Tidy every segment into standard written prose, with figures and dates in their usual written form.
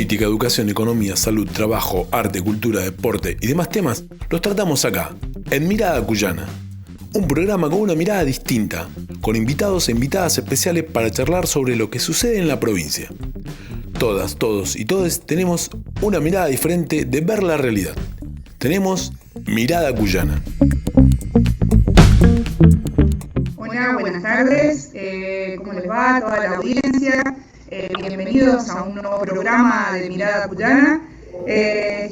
Política, educación, economía, salud, trabajo, arte, cultura, deporte y demás temas los tratamos acá, en Mirada Cuyana. Un programa con una mirada distinta, con invitados e invitadas especiales para charlar sobre lo que sucede en la provincia. Todas, todos y todes tenemos una mirada diferente de ver la realidad. Tenemos Mirada Cuyana. Hola, buenas tardes. ¿Cómo les va a toda la audiencia? Bienvenidos a un nuevo programa de Mirada Cuyana.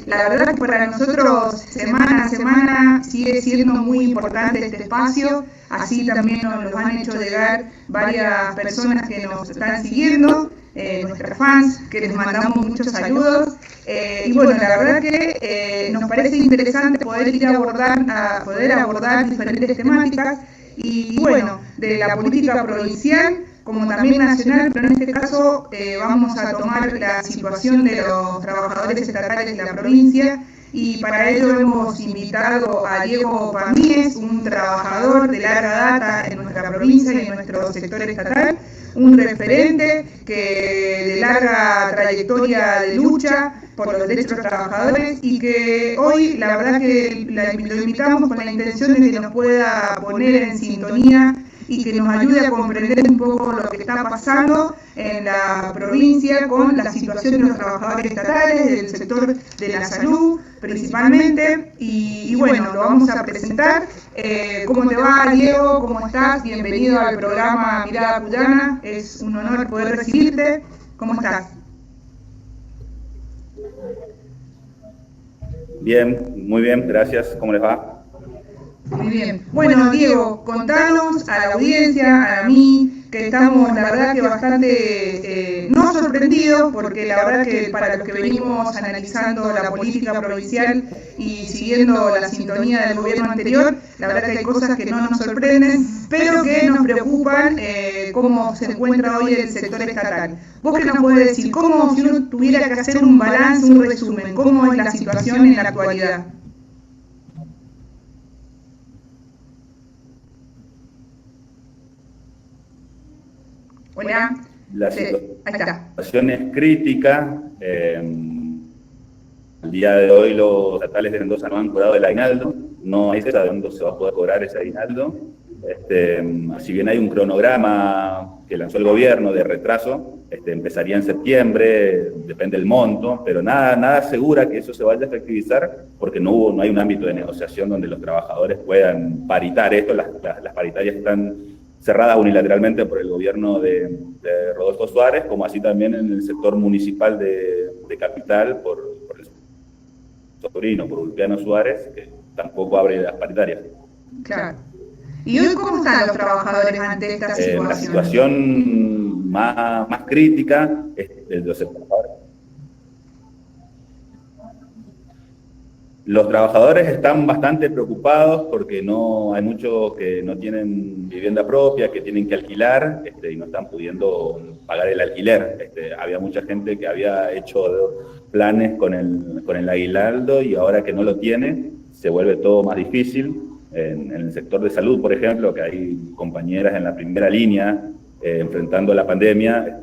La verdad que para nosotros semana a semana sigue siendo muy importante este espacio, así también nos lo han hecho llegar varias personas que nos están siguiendo, nuestras fans, que les mandamos muchos saludos. Y bueno, la verdad que nos parece interesante poder abordar diferentes temáticas y bueno, de la política provincial como también nacional, pero en este caso vamos a tomar la situación de los trabajadores estatales de la provincia y para ello hemos invitado a Diego Pamíez, un trabajador de larga data en nuestra provincia y en nuestro sector estatal, un referente de larga trayectoria de lucha por los derechos de los trabajadores y que hoy la verdad que lo invitamos con la intención de que nos pueda poner en sintonía y que nos ayude a comprender un poco lo que está pasando en la provincia con la situación de los trabajadores estatales, del sector de la salud principalmente. Y bueno, lo vamos a presentar. ¿Cómo te va, Diego? ¿Cómo estás? Bienvenido al programa Mirada Cuyana. Es un honor poder recibirte. ¿Cómo estás? Bien, muy bien, gracias. ¿Cómo les va? Muy bien. Bueno, Diego, contanos a la audiencia, a mí, que estamos, la verdad que bastante, no sorprendidos, porque la verdad que para los que venimos analizando la política provincial y siguiendo la sintonía del gobierno anterior, la verdad que hay cosas que no nos sorprenden, pero que nos preocupan cómo se encuentra hoy el sector estatal. ¿Vos qué nos podés decir? ¿Cómo, si uno tuviera que hacer un balance, un resumen, cómo es la situación en la actualidad? Hola. La situación es crítica. El día de hoy los estatales de Mendoza no han cobrado el aguinaldo. No hay certeza de dónde se va a poder cobrar ese aguinaldo. Si bien hay un cronograma que lanzó el gobierno de retraso, empezaría en septiembre, depende del monto, pero nada asegura que eso se vaya a efectivizar porque no hay un ámbito de negociación donde los trabajadores puedan paritar esto. Las paritarias están cerrada unilateralmente por el gobierno de Rodolfo Suárez, como así también en el sector municipal de Capital por el sobrino, por Ulpiano Suárez, que tampoco abre las paritarias. Claro. ¿Y hoy cómo están los trabajadores ante esta situación? La situación más crítica es de los trabajadores. Los trabajadores están bastante preocupados porque hay muchos que no tienen vivienda propia, que tienen que alquilar y no están pudiendo pagar el alquiler. Había mucha gente que había hecho planes con el aguinaldo y ahora que no lo tiene, se vuelve todo más difícil. En el sector de salud, por ejemplo, que hay compañeras en la primera línea enfrentando la pandemia,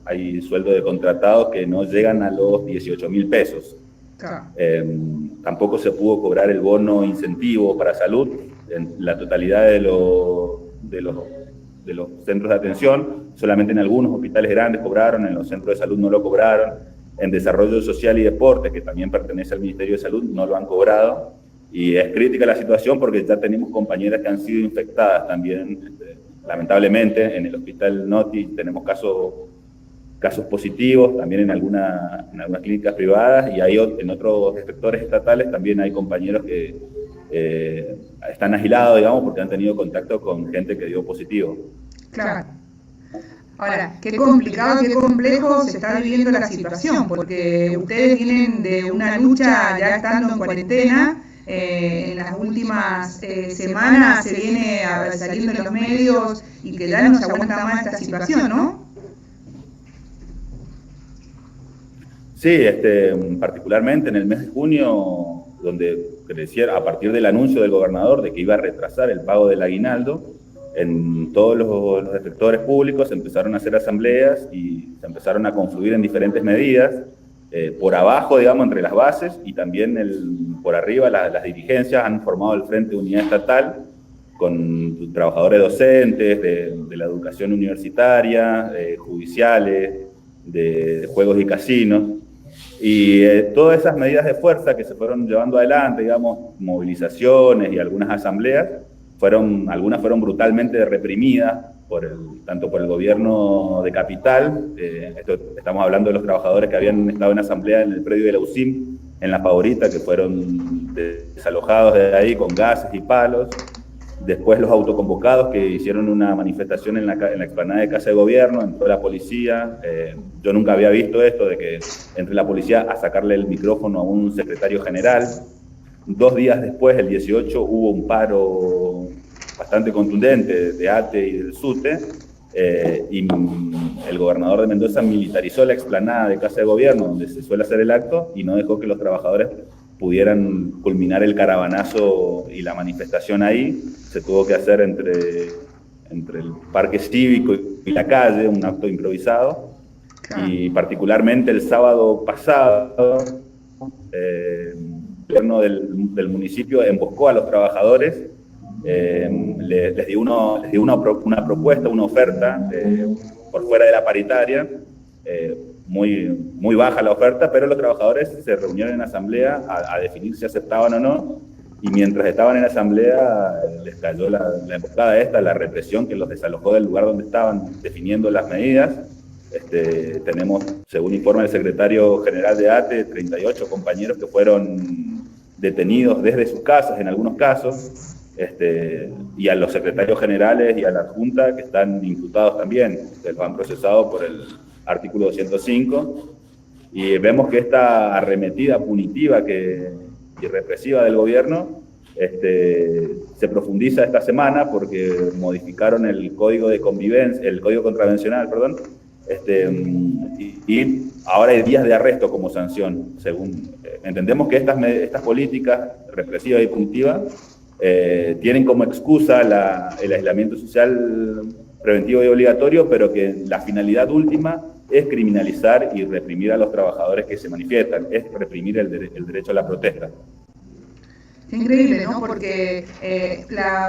hay sueldos de contratados que no llegan a los 18.000 pesos. Claro. Tampoco se pudo cobrar el bono incentivo para salud en la totalidad de los centros de atención, solamente en algunos hospitales grandes cobraron, en los centros de salud no lo cobraron, en desarrollo social y deporte, que también pertenece al Ministerio de Salud, no lo han cobrado, y es crítica la situación porque ya tenemos compañeras que han sido infectadas también, lamentablemente, en el hospital Noti tenemos casos positivos, también en algunas clínicas privadas, y en otros sectores estatales también hay compañeros que están aislados, digamos, porque han tenido contacto con gente que dio positivo. Claro. Ahora, qué complicado, qué complejo se está viviendo la situación, porque ustedes vienen de una lucha ya estando en cuarentena. En las últimas semanas se viene saliendo en los medios y que ya no se aguanta más esta situación, ¿no? Sí, particularmente en el mes de junio, donde a partir del anuncio del gobernador de que iba a retrasar el pago del aguinaldo, en todos los sectores públicos se empezaron a hacer asambleas y se empezaron a confluir en diferentes medidas por abajo, digamos, entre las bases, y también por arriba las dirigencias han formado el Frente de Unidad Estatal con trabajadores docentes de la educación universitaria, judiciales, de juegos y casinos. Y todas esas medidas de fuerza que se fueron llevando adelante, digamos, movilizaciones y algunas asambleas, algunas fueron brutalmente reprimidas, tanto por el gobierno de Capital, estamos hablando de los trabajadores que habían estado en asamblea en el predio de la UCIM, en La Favorita, que fueron desalojados de ahí con gases y palos. Después los autoconvocados que hicieron una manifestación en la explanada de Casa de Gobierno, entró la policía. Yo nunca había visto esto de que entre la policía a sacarle el micrófono a un secretario general. 2 días después, el 18, hubo un paro bastante contundente de ATE y del SUTE, y el gobernador de Mendoza militarizó la explanada de Casa de Gobierno, donde se suele hacer el acto, y no dejó que los trabajadores pudieran culminar el caravanazo y la manifestación ahí. Se tuvo que hacer entre el parque cívico y la calle, un acto improvisado. Y particularmente el sábado pasado, el gobierno del municipio emboscó a los trabajadores, les dio una propuesta, una oferta por fuera de la paritaria, muy baja la oferta, pero los trabajadores se reunieron en asamblea a definir si aceptaban o no, y mientras estaban en asamblea les cayó la emboscada la represión que los desalojó del lugar donde estaban definiendo las medidas. Tenemos, según informa el secretario general de ATE, 38 compañeros que fueron detenidos desde sus casas en algunos casos, y a los secretarios generales y a la Junta que están imputados también, que los han procesado por el artículo 205, y vemos que esta arremetida punitiva y represiva del gobierno se profundiza esta semana porque modificaron el código de convivencia, el código contravencional, perdón, y ahora hay días de arresto como sanción. Entendemos que estas políticas represivas y punitivas tienen como excusa el aislamiento social preventivo y obligatorio, pero que la finalidad última es criminalizar y reprimir a los trabajadores que se manifiestan, es reprimir el derecho a la protesta. Es increíble, ¿no? Porque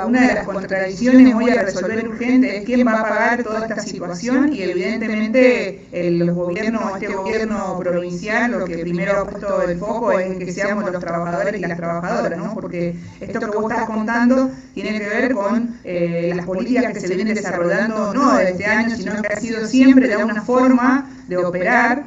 una de las contradicciones hoy a resolver urgente es quién va a pagar toda esta situación, y evidentemente este gobierno provincial lo que primero ha puesto el foco es que seamos los trabajadores y las trabajadoras, ¿no? Porque esto que vos estás contando tiene que ver con las políticas que se vienen desarrollando no desde este año, sino que ha sido siempre de una forma de operar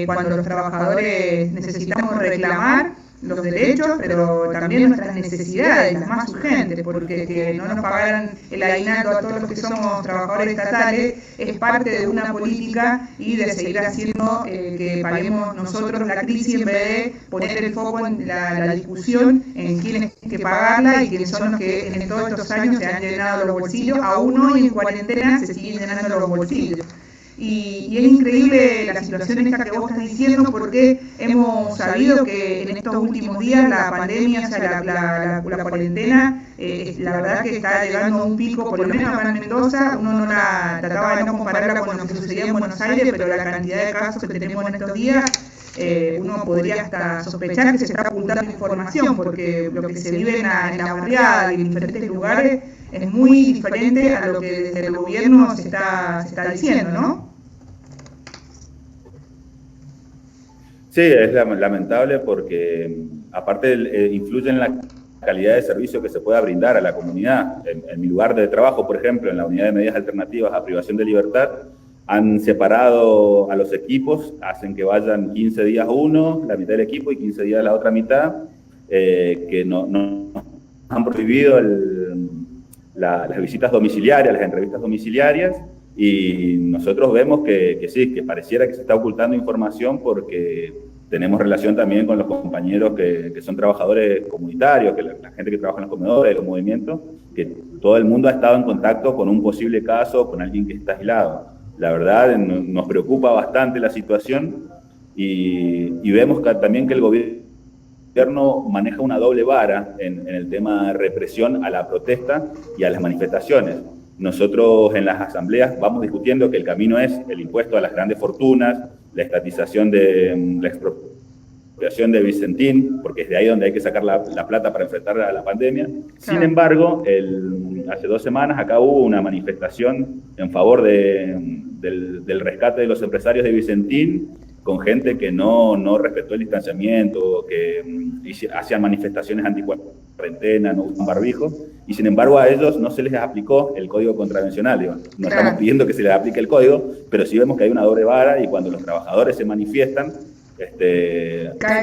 cuando los trabajadores necesitamos reclamar los derechos, pero también nuestras necesidades, las más urgentes, porque que no nos pagaran el aguinaldo a todos los que somos trabajadores estatales es parte de una política, y de seguir haciendo que paguemos nosotros la crisis en vez de poner el foco en la discusión en quiénes hay que pagarla y quiénes son los que en todos estos años se han llenado los bolsillos. Aún hoy en cuarentena se siguen llenando los bolsillos. Y es increíble la situación esta que vos estás diciendo, porque hemos sabido que en estos últimos días la pandemia, o sea, la cuarentena, la verdad que está llegando a un pico, por lo menos acá en Mendoza. Uno trataba de no compararla con lo que sucedía en Buenos Aires, pero la cantidad de casos que tenemos en estos días, uno podría hasta sospechar que se está ocultando información, porque lo que se vive en la barriada y en diferentes lugares es muy diferente a lo que desde el gobierno se está diciendo, ¿no? Sí, es lamentable porque aparte influye en la calidad de servicio que se pueda brindar a la comunidad. En mi lugar de trabajo, por ejemplo, en la unidad de medidas alternativas a privación de libertad, han separado a los equipos, hacen que vayan 15 días uno, la mitad del equipo, y 15 días la otra mitad, que no han prohibido las visitas domiciliarias, las entrevistas domiciliarias, y nosotros vemos que sí, que pareciera que se está ocultando información, porque tenemos relación también con los compañeros que son trabajadores comunitarios, que la gente que trabaja en los comedores, los movimientos, que todo el mundo ha estado en contacto con un posible caso, con alguien que está aislado. La verdad, nos preocupa bastante la situación, y vemos también que el gobierno maneja una doble vara en el tema de represión a la protesta y a las manifestaciones. Nosotros en las asambleas vamos discutiendo que el camino es el impuesto a las grandes fortunas, la estatización de la expropiación de Vicentín, porque es de ahí donde hay que sacar la plata para enfrentar a la pandemia. Sin embargo, hace 2 semanas acá hubo una manifestación en favor del rescate de los empresarios de Vicentín, con gente que no respetó el distanciamiento, que hacían manifestaciones anti-cuarentena, no usan barbijo, y sin embargo a ellos no se les aplicó el código contravencional. Digo. No estamos pidiendo que se les aplique el código, pero sí vemos que hay una doble vara, y cuando los trabajadores se manifiestan,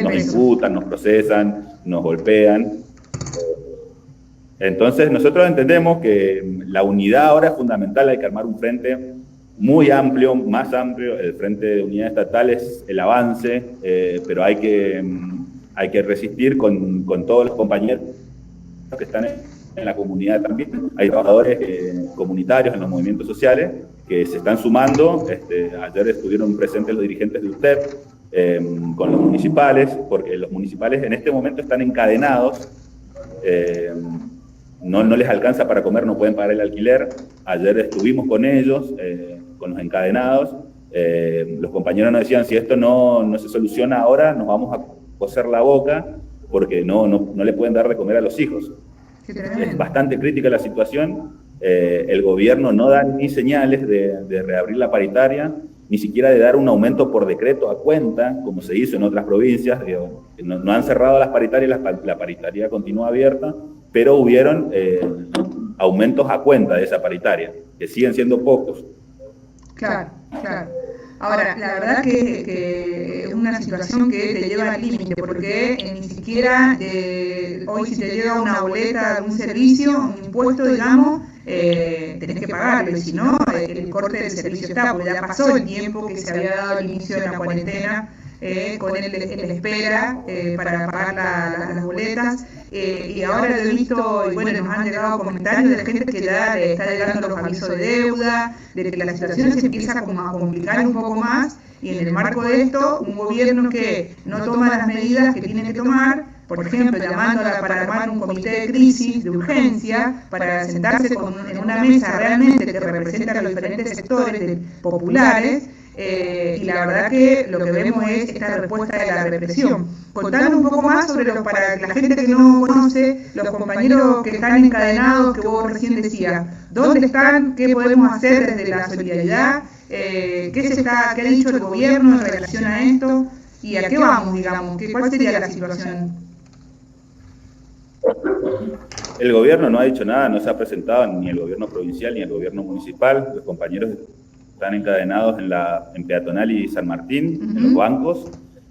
nos imputan, nos procesan, nos golpean. Entonces nosotros entendemos que la unidad ahora es fundamental, hay que armar un frente muy amplio, más amplio. El Frente de Unidad Estatal es el avance, pero hay que resistir con todos los compañeros que están en la comunidad también. Hay trabajadores comunitarios en los movimientos sociales que se están sumando. Ayer estuvieron presentes los dirigentes de UTEP con los municipales, porque los municipales en este momento están encadenados. No les alcanza para comer, no pueden pagar el alquiler. Ayer estuvimos con ellos, con los encadenados. Los compañeros nos decían, si esto no se soluciona ahora, nos vamos a coser la boca, porque no le pueden dar de comer a los hijos. Es bastante crítica la situación. El gobierno no da ni señales de reabrir la paritaria, ni siquiera de dar un aumento por decreto a cuenta, como se hizo en otras provincias. No han cerrado las paritarias, la paritaria continúa abierta, pero hubieron aumentos a cuenta de esa paritaria, que siguen siendo pocos. Claro. Ahora, la verdad que es una situación que te lleva al límite, porque ni siquiera hoy si te llega una boleta de un servicio, un impuesto, digamos, tenés que pagarlo, y si no, el corte del servicio está, porque ya pasó el tiempo que se había dado al inicio de la cuarentena, con el espera para pagar las boletas, y ahora he visto, y bueno, nos han llegado comentarios de gente que ya está llegando los avisos de deuda, de que la situación se empieza como a complicar un poco más, y en el marco de esto, un gobierno que no toma las medidas que tiene que tomar, por ejemplo, llamándola para armar un comité de crisis, de urgencia, para sentarse en una mesa realmente que representa a los diferentes sectores populares, y la verdad que lo que vemos es esta respuesta de la represión. Contando un poco más sobre para la gente que no conoce, los compañeros que están encadenados, que vos recién decías, ¿dónde están? ¿Qué podemos hacer desde la solidaridad? ¿Qué ha dicho el gobierno en relación a esto? ¿Y a qué vamos, digamos? ¿Cuál sería la situación? El gobierno no ha dicho nada, no se ha presentado ni el gobierno provincial ni el gobierno municipal. Los compañeros están encadenados en Peatonal y San Martín, en los bancos.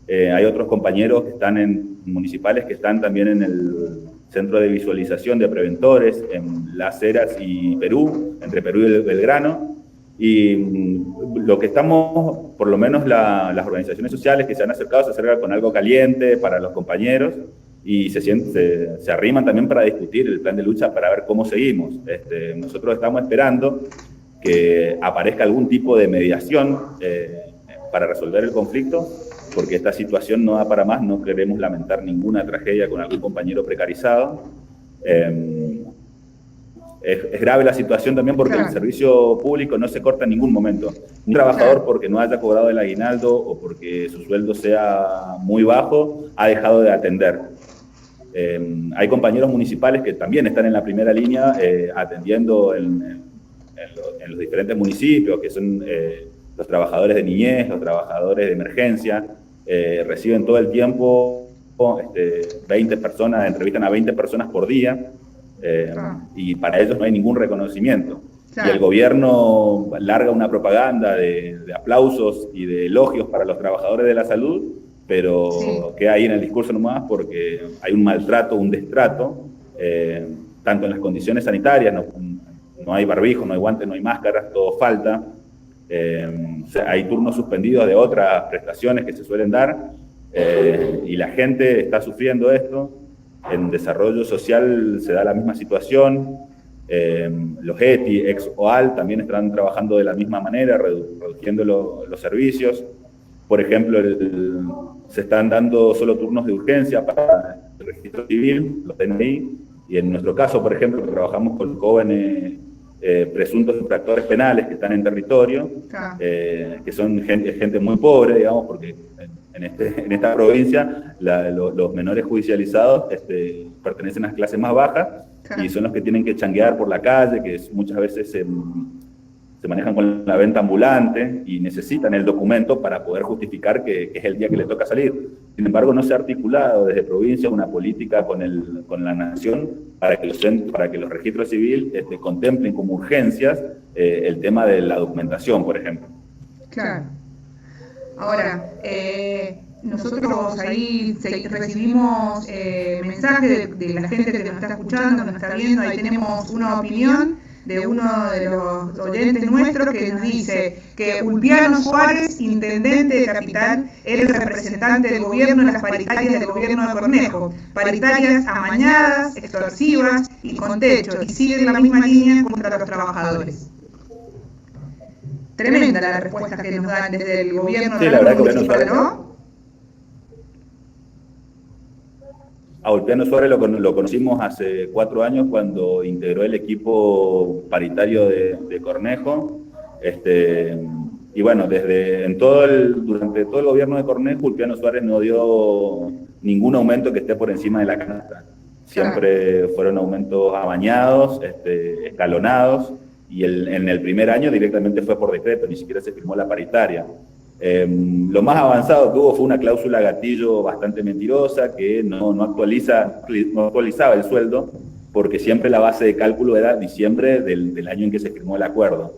Hay otros compañeros que están en municipales que están también en el centro de visualización de preventores, en Las Heras y Perú, entre Perú y Belgrano. Y lo que estamos, por lo menos las organizaciones sociales que se han acercado, se acercan con algo caliente para los compañeros, y se arriman también para discutir el plan de lucha, para ver cómo seguimos. Nosotros estamos esperando que aparezca algún tipo de mediación para resolver el conflicto, porque esta situación no da para más. No queremos lamentar ninguna tragedia con algún compañero precarizado. Es grave la situación también porque el servicio público no se corta en ningún momento. Un trabajador, porque no haya cobrado el aguinaldo o porque su sueldo sea muy bajo, ha dejado de atender. Hay compañeros municipales que también están en la primera línea atendiendo en los diferentes municipios, que son los trabajadores de niñez, los trabajadores de emergencia. Reciben todo el tiempo 20 personas, entrevistan a 20 personas por día, y para ellos no hay ningún reconocimiento. Y el gobierno larga una propaganda de aplausos y de elogios para los trabajadores de la salud, pero queda ahí en el discurso nomás, porque hay un maltrato, un destrato, tanto en las condiciones sanitarias. No hay barbijo, no hay guantes, no hay máscaras, todo falta. Hay turnos suspendidos de otras prestaciones que se suelen dar, y la gente está sufriendo esto. En desarrollo social se da la misma situación. Los ETI, ex-OAL, también están trabajando de la misma manera, reduciendo los servicios. Por ejemplo, se están dando solo turnos de urgencia para el registro civil, los DNI, y en nuestro caso, por ejemplo, que trabajamos con jóvenes presuntos infractores penales que están en territorio, Claro. Que son gente muy pobre, digamos, porque en esta provincia los menores judicializados pertenecen a las clases más bajas, Claro. y son los que tienen que changuear por la calle, que muchas veces se manejan con la venta ambulante y necesitan el documento para poder justificar que es el día que le toca salir. Sin embargo, no se ha articulado desde provincia una política con la nación para que los registros civiles contemplen como urgencias el tema de la documentación, por ejemplo. Claro. Ahora, nosotros ahí recibimos mensajes de la gente que nos está escuchando, que nos está viendo. Ahí tenemos una opinión de uno de los oyentes nuestros que nos dice que Ulpiano Suárez, intendente de Capital, era el representante del gobierno en las paritarias del gobierno de Cornejo. Paritarias amañadas, extorsivas y con techo, y siguen la misma línea contra los trabajadores. Tremenda la respuesta que nos dan desde el gobierno Sí, la verdad que municipal, ¿no? A Ulpiano Suárez lo conocimos hace 4 años cuando integró el equipo paritario de Cornejo. Y bueno, durante todo el gobierno de Cornejo, Ulpiano Suárez no dio ningún aumento que esté por encima de la canasta. Siempre fueron aumentos amañados, escalonados, y en el primer año directamente fue por decreto, ni siquiera se firmó la paritaria. Lo más avanzado que hubo fue una cláusula gatillo bastante mentirosa que no actualizaba el sueldo, porque siempre la base de cálculo era diciembre del año en que se firmó el acuerdo.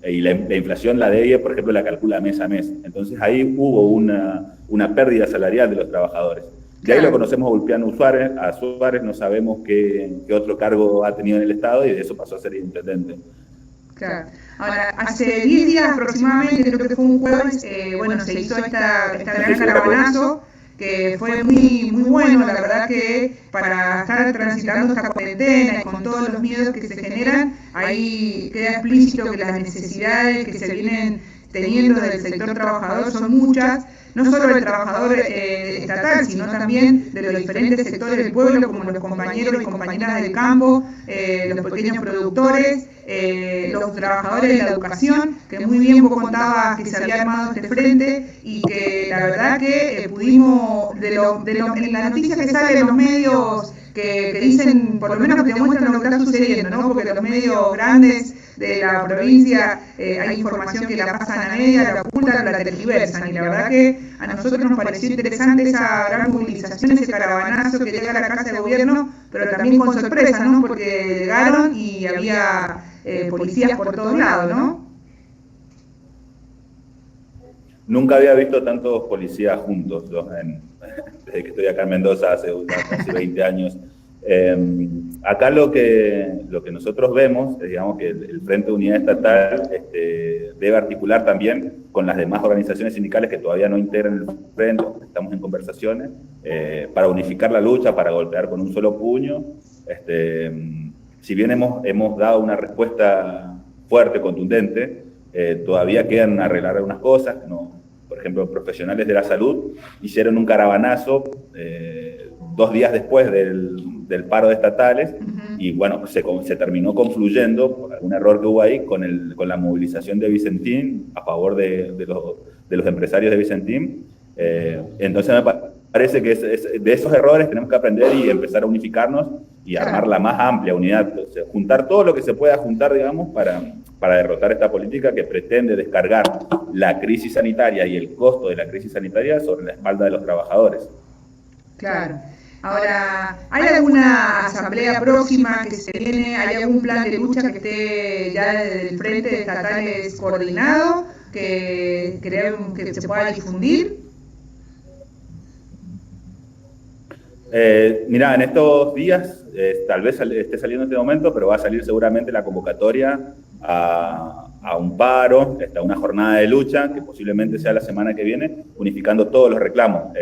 Y la inflación, la DEIE, por ejemplo, la calcula mes a mes. Entonces ahí hubo una pérdida salarial de los trabajadores. De ahí lo conocemos a Ulpiano Suárez, no sabemos qué otro cargo ha tenido en el Estado, y de eso pasó a ser intendente. Claro. Ahora, hace 10 días aproximadamente, creo que fue un jueves, se hizo esta gran caravanazo, que fue muy, muy bueno. La verdad que para estar transitando esta cuarentena y con todos los miedos que se generan, ahí queda explícito que las necesidades que se vienen teniendo del sector trabajador son muchas, no solo del trabajador estatal, sino también de los diferentes sectores del pueblo, como los compañeros y compañeras del campo, los pequeños productores, los trabajadores de la educación, que muy bien vos contabas que se había armado este frente, y que la verdad que pudimos, en la noticia que sale en los medios que dicen, por lo menos que te muestran lo que está sucediendo, ¿no? Porque los medios grandes de la provincia hay información que la pasan a media, la ocultan, la tergiversan, y la verdad que a nosotros nos pareció interesante esa gran movilización, ese caravanazo que llega a la Casa de Gobierno, pero también con sorpresa, ¿no? Porque llegaron y había policías por todos lados, ¿no? Nunca había visto tantos policías juntos, desde que estoy acá en Mendoza hace 20 años. Acá lo que nosotros vemos es, digamos, que el Frente de Unidad Estatal debe articular también con las demás organizaciones sindicales que todavía no integran el Frente. Estamos en conversaciones para unificar la lucha, para golpear con un solo puño. Si bien hemos dado una respuesta fuerte, contundente, todavía quedan arreglar algunas cosas. Por ejemplo, profesionales de la salud hicieron un caravanazo 2 días después del paro de estatales, y bueno, se terminó confluyendo por algún error que hubo ahí con la movilización de Vicentín a favor de los empresarios de Vicentín. Entonces me parece que de esos errores tenemos que aprender y empezar a unificarnos y armar la más amplia unidad, o sea, juntar todo lo que se pueda juntar, digamos, para derrotar esta política que pretende descargar la crisis sanitaria y el costo de la crisis sanitaria sobre la espalda de los trabajadores. Claro. Ahora, ¿hay alguna asamblea próxima que se viene? ¿Hay algún plan de lucha que esté ya desde el Frente de Estatales coordinado, que creemos que se pueda difundir? Mirá, en estos días, tal vez esté saliendo en este momento, pero va a salir seguramente la convocatoria a un paro, a una jornada de lucha, que posiblemente sea la semana que viene, unificando todos los reclamos.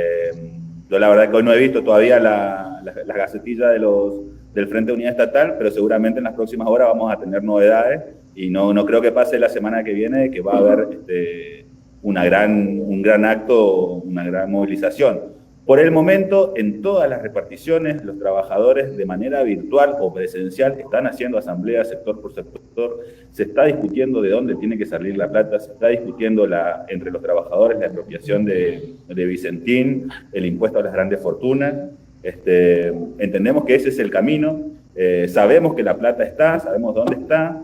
Yo la verdad que hoy no he visto todavía la gacetilla del Frente de Unidad Estatal, pero seguramente en las próximas horas vamos a tener novedades, y no creo que pase la semana que viene, que va a haber un gran acto, una gran movilización. Por el momento, en todas las reparticiones, los trabajadores de manera virtual o presencial están haciendo asambleas sector por sector, se está discutiendo de dónde tiene que salir la plata, se está discutiendo entre los trabajadores la expropiación de Vicentín, el impuesto a las grandes fortunas. Entendemos que ese es el camino, sabemos que la plata está, sabemos dónde está.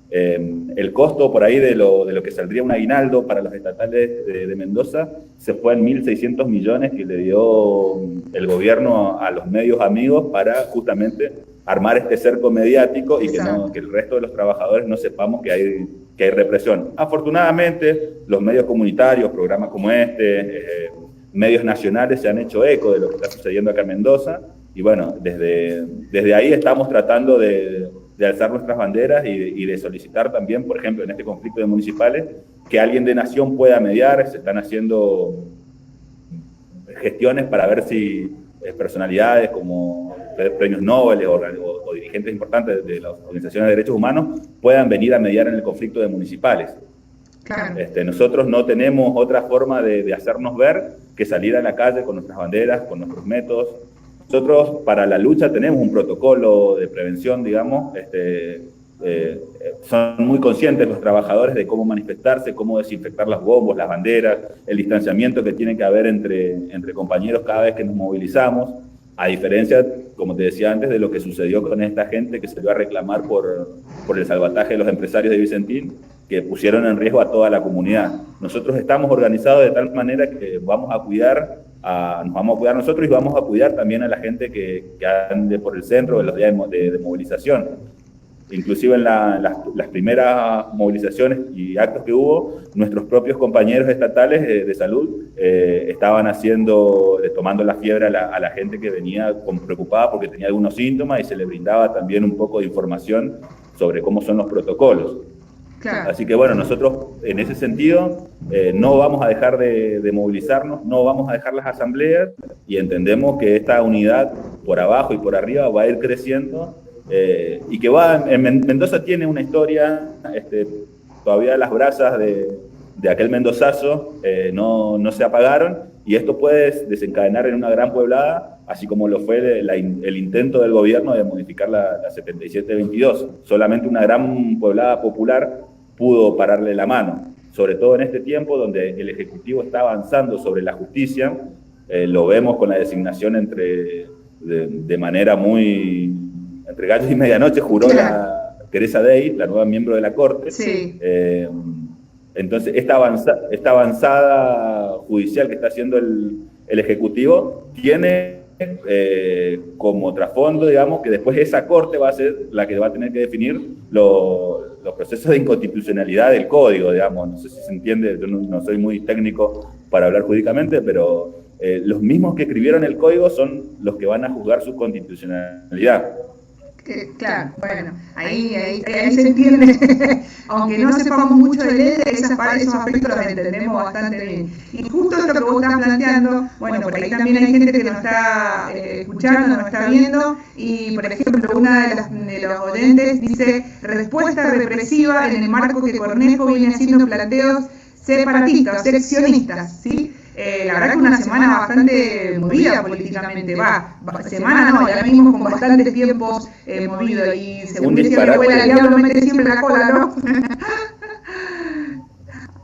El costo por ahí de lo que saldría un aguinaldo para los estatales de Mendoza se fue en 1.600 millones que le dio el gobierno a los medios amigos para justamente armar este cerco mediático y que el resto de los trabajadores no sepamos que hay represión. Afortunadamente, los medios comunitarios, programas como medios nacionales se han hecho eco de lo que está sucediendo acá en Mendoza y bueno, desde ahí estamos tratando de alzar nuestras banderas y de solicitar también, por ejemplo, en este conflicto de municipales, que alguien de Nación pueda mediar. Se están haciendo gestiones para ver si personalidades como premios Nobel o dirigentes importantes de las organizaciones de derechos humanos puedan venir a mediar en el conflicto de municipales. Claro. Nosotros no tenemos otra forma de hacernos ver que salir a la calle con nuestras banderas, con nuestros métodos. Nosotros para la lucha tenemos un protocolo de prevención, digamos, son muy conscientes los trabajadores de cómo manifestarse, cómo desinfectar las bombos, las banderas, el distanciamiento que tiene que haber entre compañeros cada vez que nos movilizamos, a diferencia, como te decía antes, de lo que sucedió con esta gente que se dio a reclamar por el salvataje de los empresarios de Vicentín, que pusieron en riesgo a toda la comunidad. Nosotros estamos organizados de tal manera que nos vamos a cuidar nosotros y vamos a cuidar también a la gente que ande por el centro en los días de movilización. Inclusive en las primeras movilizaciones y actos que hubo, nuestros propios compañeros estatales de salud estaban tomando la fiebre a la gente que venía preocupada porque tenía algunos síntomas y se le brindaba también un poco de información sobre cómo son los protocolos. Claro. Así que bueno, nosotros en ese sentido no vamos a dejar de movilizarnos, no vamos a dejar las asambleas y entendemos que esta unidad por abajo y por arriba va a ir creciendo y que Mendoza tiene una historia, todavía las brasas de aquel mendozazo no se apagaron y esto puede desencadenar en una gran pueblada, así como lo fue el intento del gobierno de modificar la 7722. Solamente una gran pueblada popular pudo pararle la mano, sobre todo en este tiempo donde el Ejecutivo está avanzando sobre la justicia. Lo vemos con la designación de manera muy... entre gallos y medianoche juró la Teresa Day, la nueva miembro de la Corte. Sí. Entonces, esta avanzada judicial que está haciendo el Ejecutivo tiene como trasfondo, digamos, que después esa Corte va a ser la que va a tener que definir los procesos de inconstitucionalidad del Código, digamos. No sé si se entiende, yo no soy muy técnico para hablar jurídicamente, pero los mismos que escribieron el Código son los que van a juzgar su constitucionalidad. Claro, bueno, ahí se entiende, aunque no sepamos mucho de ley, esos aspectos los entendemos bastante bien. Y justo lo que vos estás planteando, bueno, por ahí también hay gente que nos está escuchando, nos está viendo, y por ejemplo, una de los oyentes dice, respuesta represiva en el marco que Cornejo viene haciendo planteos separatistas, seccionistas, ¿sí? La verdad que una semana bastante movida políticamente, semana no, ya mismo con bastantes tiempos movidos, y según dice mi abuela, el diablo mete siempre la cola, ¿no?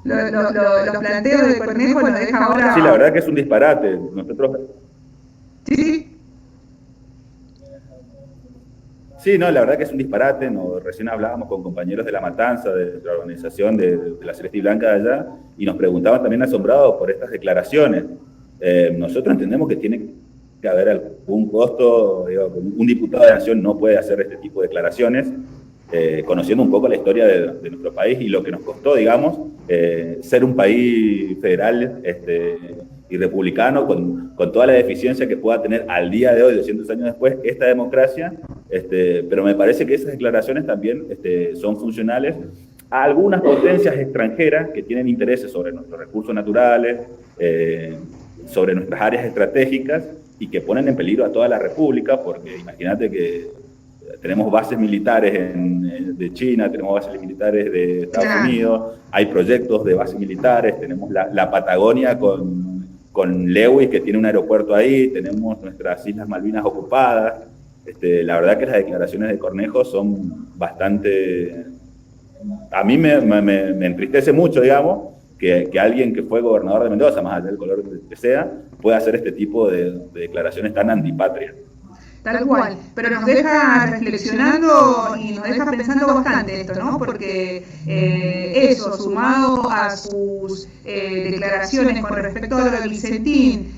Los planteos de Cornejo nos deja ahora... Sí, la verdad que es un disparate. Nosotros... Sí. Sí, no, la verdad que es un disparate. Recién hablábamos con compañeros de La Matanza, de la organización de la Celeste y Blanca de allá, y nos preguntaban también asombrados por estas declaraciones. Nosotros entendemos que tiene que haber algún costo, un diputado de la Nación no puede hacer este tipo de declaraciones, conociendo un poco la historia de nuestro país y lo que nos costó, digamos, ser un país federal y republicano con toda la deficiencia que pueda tener al día de hoy, 200 años después, esta democracia, pero me parece que esas declaraciones también son funcionales a algunas potencias extranjeras que tienen intereses sobre nuestros recursos naturales, sobre nuestras áreas estratégicas y que ponen en peligro a toda la República, porque imagínate que tenemos bases militares de China, tenemos bases militares de Estados Unidos, hay proyectos de bases militares, tenemos la Patagonia con con Lewis, que tiene un aeropuerto ahí, tenemos nuestras Islas Malvinas ocupadas. La verdad que las declaraciones de Cornejo son bastante... A mí me entristece mucho, digamos, que alguien que fue gobernador de Mendoza, más allá del color que sea, pueda hacer este tipo de declaraciones tan antipatria. Tal cual, pero nos deja reflexionando y nos deja pensando bastante esto, ¿no? Porque eso, sumado a sus declaraciones con respecto a lo de Vicentín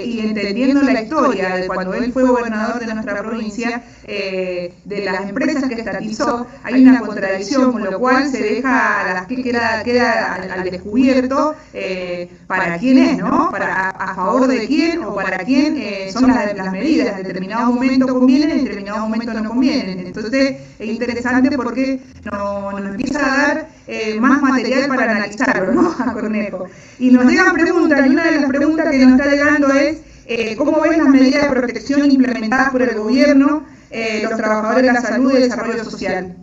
y entendiendo la historia de cuando él fue gobernador de nuestra provincia, de las empresas que estatizó, hay una contradicción, con lo cual se deja queda al descubierto para quién es, ¿no? A favor de quién o para quién son las medidas. En determinado momento convienen, en determinado momento no convienen. Entonces es interesante porque nos empieza a dar más material para analizarlo, ¿no? A Cornejo. Y nos llegan preguntas, y una de las preguntas que nos está llegando es ¿cómo ven las medidas de protección implementadas por el gobierno, los trabajadores de la salud y el desarrollo social?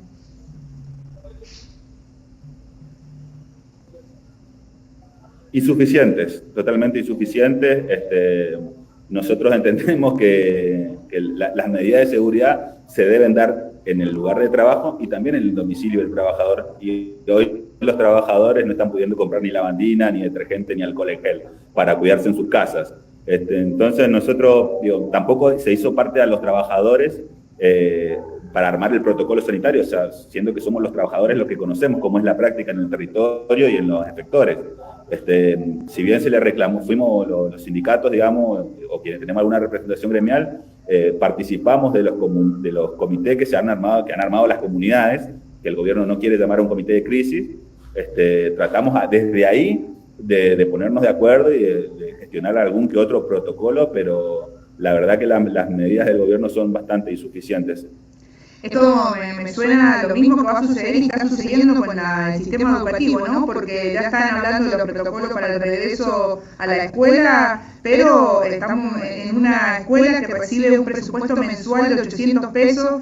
Insuficientes, totalmente insuficientes. Nosotros entendemos que las medidas de seguridad se deben dar en el lugar de trabajo y también en el domicilio del trabajador. Y hoy los trabajadores no están pudiendo comprar ni lavandina, ni detergente, ni alcohol en gel para cuidarse en sus casas. Entonces nosotros, tampoco se hizo parte a los trabajadores para armar el protocolo sanitario, o sea, siendo que somos los trabajadores los que conocemos cómo es la práctica en el territorio y en los efectores. Si bien se le reclamó, fuimos los sindicatos, digamos, o quienes tenemos alguna representación gremial, participamos de los comités que han armado las comunidades, que el gobierno no quiere llamar a un comité de crisis. Tratamos desde ahí de ponernos de acuerdo y de gestionar algún que otro protocolo, pero la verdad que las medidas del gobierno son bastante insuficientes. Esto me suena a lo mismo que va a suceder y está sucediendo con el sistema educativo, ¿no? Porque ya están hablando de los protocolos para el regreso a la escuela, pero estamos en una escuela que recibe un presupuesto mensual de 800 pesos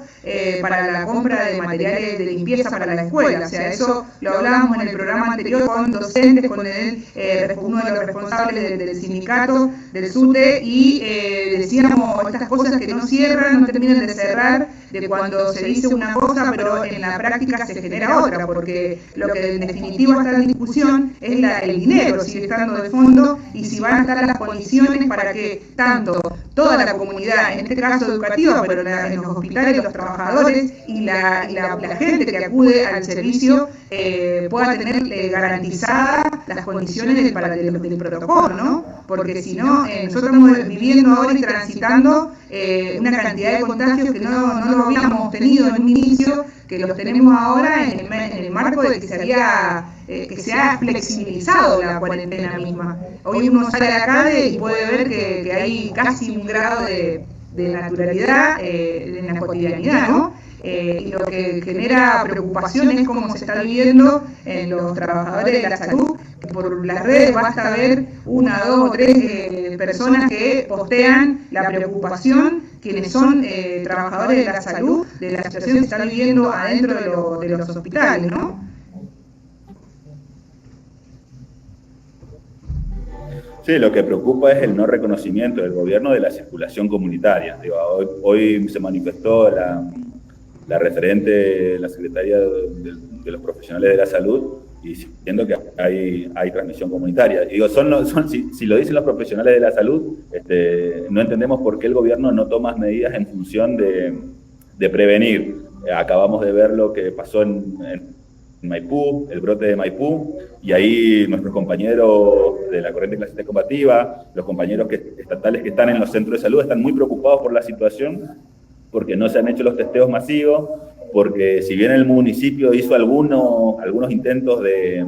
para la compra de materiales de limpieza para la escuela. O sea, eso lo hablábamos en el programa anterior con docentes, con uno de los responsables del sindicato, del SUTE, y decíamos estas cosas que no cierran, no terminan de cerrar, de cuando se dice una cosa, pero en la práctica se genera otra, porque lo que en definitiva está en discusión es el dinero, sigue estando de fondo, y si van a estar las condiciones para que tanto toda la comunidad, en este caso educativa, pero en los hospitales, los trabajadores y la gente que acude al servicio pueda tener garantizadas las condiciones del protocolo, ¿no? Porque si no, nosotros estamos viviendo ahora y transitando una cantidad de contagios que no lo habíamos tenido en un inicio, que los tenemos ahora en el marco de que se ha flexibilizado la cuarentena misma. Hoy uno sale a la calle y puede ver que hay casi un grado de naturalidad en la cotidianidad, ¿no? Y lo que genera preocupación es cómo se está viviendo en los trabajadores de la salud, que por las redes basta ver una, dos o tres personas que postean la preocupación, quienes son trabajadores de la salud, de la situación que se está viviendo adentro de los hospitales, ¿no? Sí, lo que preocupa es el no reconocimiento del gobierno de la circulación comunitaria. Hoy se manifestó la referente de la Secretaría de los Profesionales de la Salud, diciendo que hay transmisión comunitaria. Y digo, si lo dicen los profesionales de la salud, no entendemos por qué el gobierno no toma medidas en función de prevenir. Acabamos de ver lo que pasó en Maipú, el brote de Maipú, y ahí nuestros compañeros de la corriente clasista combativa, los compañeros estatales que están en los centros de salud, están muy preocupados por la situación, porque no se han hecho los testeos masivos, porque si bien el municipio hizo algunos intentos de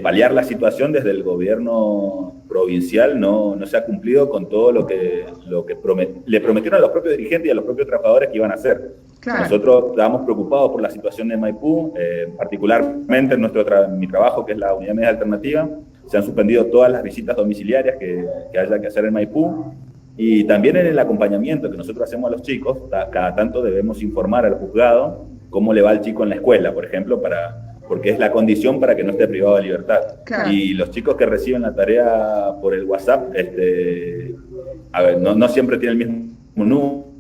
paliar la situación, desde el gobierno provincial no se ha cumplido con todo lo que le prometieron a los propios dirigentes y a los propios trabajadores que iban a hacer. Claro. Nosotros estábamos preocupados por la situación de Maipú, particularmente en mi trabajo, que es la Unidad Médica Alternativa. Se han suspendido todas las visitas domiciliarias que haya que hacer en Maipú. Y también en el acompañamiento que nosotros hacemos a los chicos, cada tanto debemos informar al juzgado cómo le va al chico en la escuela, por ejemplo, para porque es la condición para que no esté privado de libertad. Claro. Y los chicos que reciben la tarea por el WhatsApp, a ver, no siempre tienen el mismo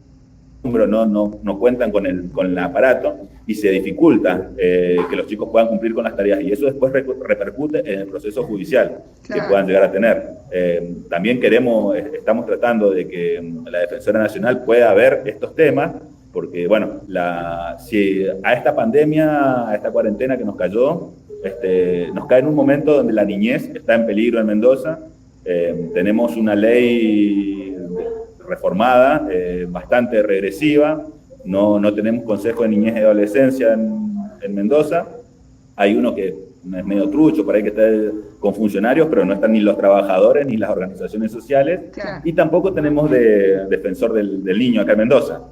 número, no cuentan con el aparato, y se dificulta que los chicos puedan cumplir con las tareas, y eso después repercute en el proceso judicial que puedan llegar a tener. También estamos tratando de que la Defensora Nacional pueda ver estos temas, porque bueno, si a esta pandemia, a esta cuarentena que nos cayó, nos cae en un momento donde la niñez está en peligro en Mendoza. Tenemos una ley reformada, bastante regresiva, no tenemos consejo de niñez y adolescencia en Mendoza. Hay uno que es medio trucho, por ahí que está con funcionarios, pero no están ni los trabajadores ni las organizaciones sociales, y tampoco tenemos defensor del niño acá en Mendoza.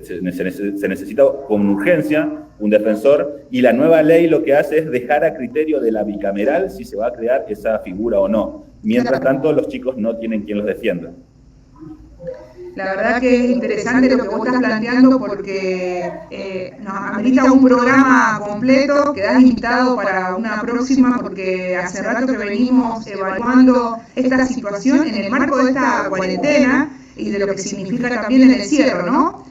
Se necesita con urgencia un defensor, y la nueva ley lo que hace es dejar a criterio de la bicameral si se va a crear esa figura o no. Mientras tanto, los chicos no tienen quien los defienda. La verdad que es interesante lo que vos estás planteando, porque nos amerita un programa completo. Quedás invitado para una próxima, porque hace rato que venimos evaluando esta situación en el marco de esta cuarentena y de lo que significa también el encierro, ¿no?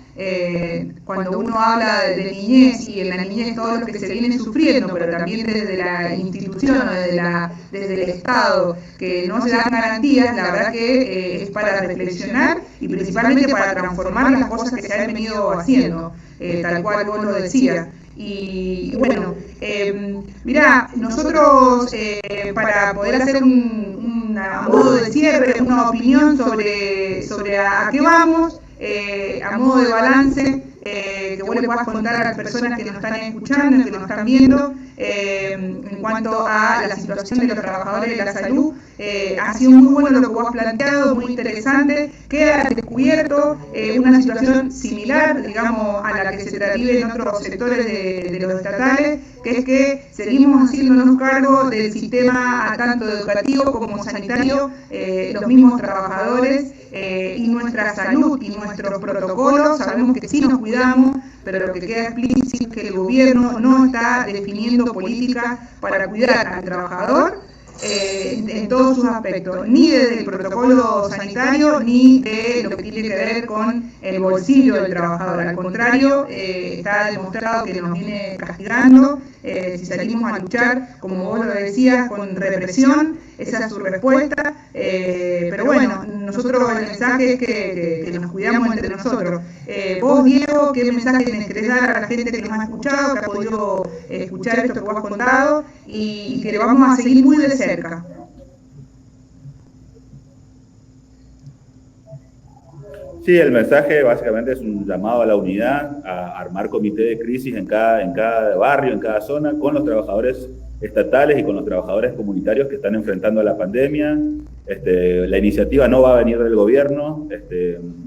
Cuando uno habla de niñez, y en la niñez todo lo que se viene sufriendo, pero también desde la institución, desde el Estado, que no se dan garantías, la verdad que es para reflexionar y principalmente para transformar las cosas que se han venido haciendo, tal cual vos lo decías. Y bueno, mirá, nosotros para poder hacer un modo de cierre, una opinión sobre a qué vamos, a modo de balance, que vos le puedas contar a las personas que nos están escuchando, que nos están viendo, en cuanto a la situación de los trabajadores de la salud. Ha sido muy bueno lo que vos has planteado, muy interesante. Queda descubierto una situación similar, digamos, a la que se vive en otros sectores de los estatales, que es que seguimos haciéndonos cargo del sistema tanto educativo como sanitario, los mismos trabajadores, y nuestra salud y nuestros protocolos. Sabemos que sí nos cuidamos, pero lo que queda explícito es que el gobierno no está definiendo políticas para cuidar al trabajador en todos sus aspectos, ni desde el protocolo sanitario, ni de lo que tiene que ver con el bolsillo del trabajador. Al contrario, está demostrado que nos viene castigando si salimos a luchar, como vos lo decías, con represión. Esa es su respuesta, pero bueno, nosotros el mensaje es que nos cuidamos entre nosotros. Vos, Diego, ¿qué mensaje les querés dar a la gente que nos ha escuchado, que ha podido escuchar esto que vos has contado, y que le vamos a seguir muy de cerca? Sí, el mensaje básicamente es un llamado a la unidad, a armar comité de crisis en cada barrio, en cada zona, con los trabajadores estatales y con los trabajadores comunitarios que están enfrentando a la pandemia. La iniciativa no va a venir del gobierno,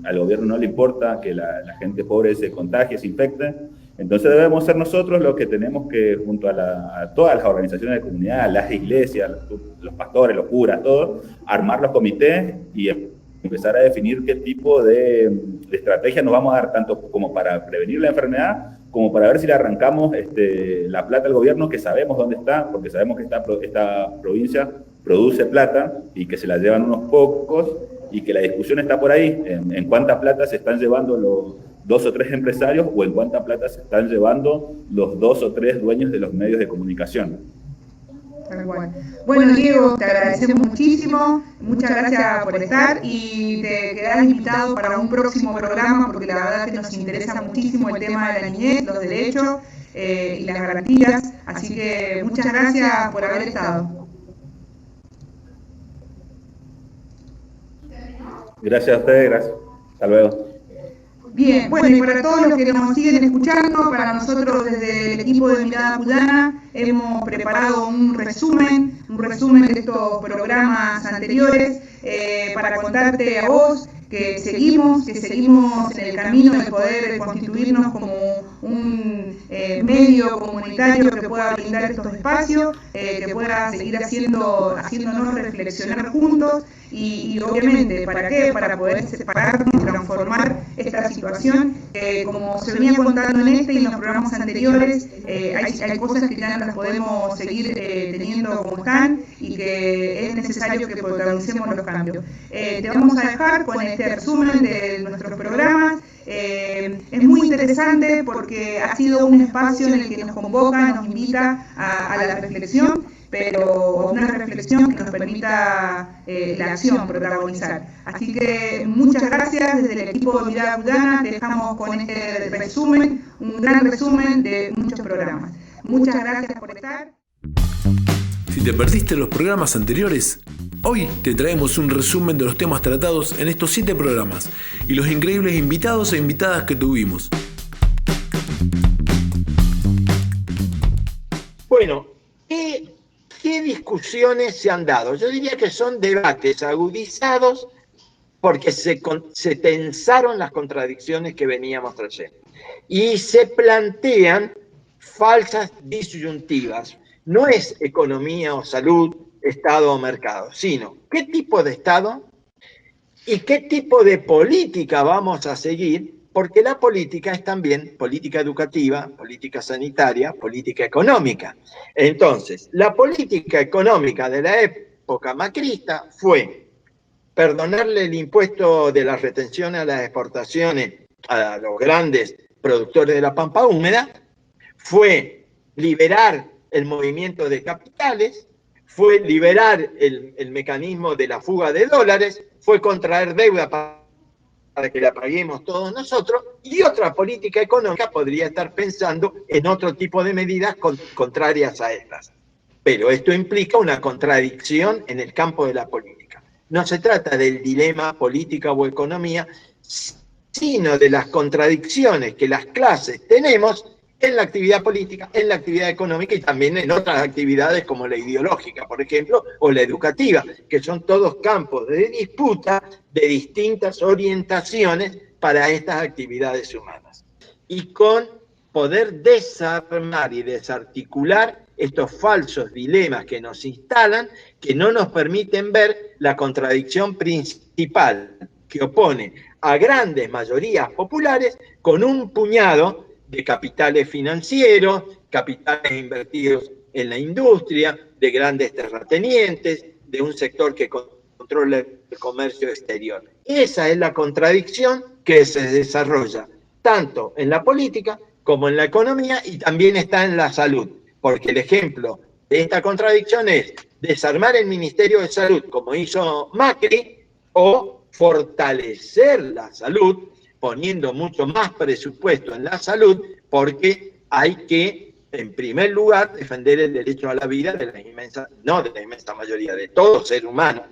al gobierno no le importa que la gente pobre se contagie, se infecte. Entonces debemos ser nosotros los que tenemos que, junto a todas las organizaciones de comunidad, las iglesias, los pastores, los curas, todos, armar los comités y empezar a definir qué tipo de estrategia nos vamos a dar, tanto como para prevenir la enfermedad, como para ver si le arrancamos la plata al gobierno, que sabemos dónde está, porque sabemos que esta provincia produce plata y que se la llevan unos pocos, y que la discusión está por ahí, en cuánta plata se están llevando los 2 o 3 empresarios, o en cuánta plata se están llevando los 2 o 3 dueños de los medios de comunicación. Bueno, Diego, te agradecemos muchísimo, muchas gracias por estar, y te quedás invitado para un próximo programa, porque la verdad que nos interesa muchísimo el tema de la niñez, los derechos y las garantías, así que muchas gracias por haber estado. Gracias a ustedes, gracias. Hasta luego. Bien, bueno, y para todos los que nos siguen escuchando, para nosotros desde el equipo de Mirada Cuyana hemos preparado un resumen de estos programas anteriores, para contarte a vos que seguimos en el camino de poder constituirnos como un medio comunitario que pueda brindar estos espacios, que pueda seguir haciéndonos reflexionar juntos y obviamente, ¿para qué? Para poder separarnos y transformar esta situación. Como se venía contando en este y en los programas anteriores, hay cosas que ya no las podemos seguir teniendo como están y que es necesario que protagonicemos los cambios. Te vamos a dejar con este resumen de nuestros programas. Es muy interesante porque ha sido un espacio en el que nos convoca, nos invita a la reflexión, pero una reflexión que nos permita la acción, protagonizar. Así que muchas gracias desde el equipo de Mirada Cuyana, te dejamos con este resumen, un gran resumen de muchos programas. Muchas gracias por estar. Si te perdiste los programas anteriores, hoy te traemos un resumen de los temas tratados en estos 7 programas y los increíbles invitados e invitadas que tuvimos. Bueno, ¿qué discusiones se han dado? Yo diría que son debates agudizados porque se tensaron las contradicciones que veníamos trayendo y se plantean falsas disyuntivas. No es economía o salud, Estado o mercado, sino qué tipo de Estado y qué tipo de política vamos a seguir, porque la política es también política educativa, política sanitaria, política económica. Entonces, la política económica de la época macrista fue perdonarle el impuesto de la retención a las exportaciones a los grandes productores de la pampa húmeda, fue liberar el movimiento de capitales, fue liberar el mecanismo de la fuga de dólares, fue contraer deuda para que la paguemos todos nosotros, y otra política económica podría estar pensando en otro tipo de medidas contrarias a estas. Pero esto implica una contradicción en el campo de la política. No se trata del dilema política o economía, sino de las contradicciones que las clases tenemos en la actividad política, en la actividad económica y también en otras actividades como la ideológica, por ejemplo, o la educativa, que son todos campos de disputa de distintas orientaciones para estas actividades humanas. Y con poder desarmar y desarticular estos falsos dilemas que nos instalan, que no nos permiten ver la contradicción principal que opone a grandes mayorías populares con un puñado de capitales financieros, capitales invertidos en la industria, de grandes terratenientes, de un sector que controla el comercio exterior. Esa es la contradicción que se desarrolla tanto en la política como en la economía y también está en la salud, porque el ejemplo de esta contradicción es desarmar el Ministerio de Salud, como hizo Macri, o fortalecer la salud, poniendo mucho más presupuesto en la salud, porque hay que, en primer lugar, defender el derecho a la vida de la inmensa mayoría, de todo ser humano,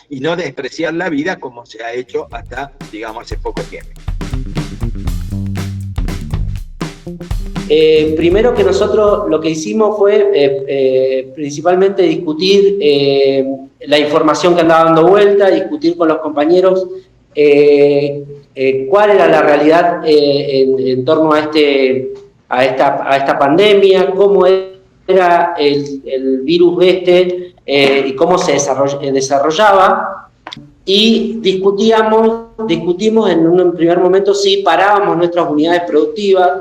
y no despreciar la vida como se ha hecho hasta, digamos, hace poco tiempo. Primero que nosotros lo que hicimos fue principalmente discutir la información que andaba dando vuelta, discutir con los compañeros cuál era la realidad en torno a esta pandemia, cómo era el virus y cómo se desarrollaba, y discutimos en un primer momento si parábamos nuestras unidades productivas.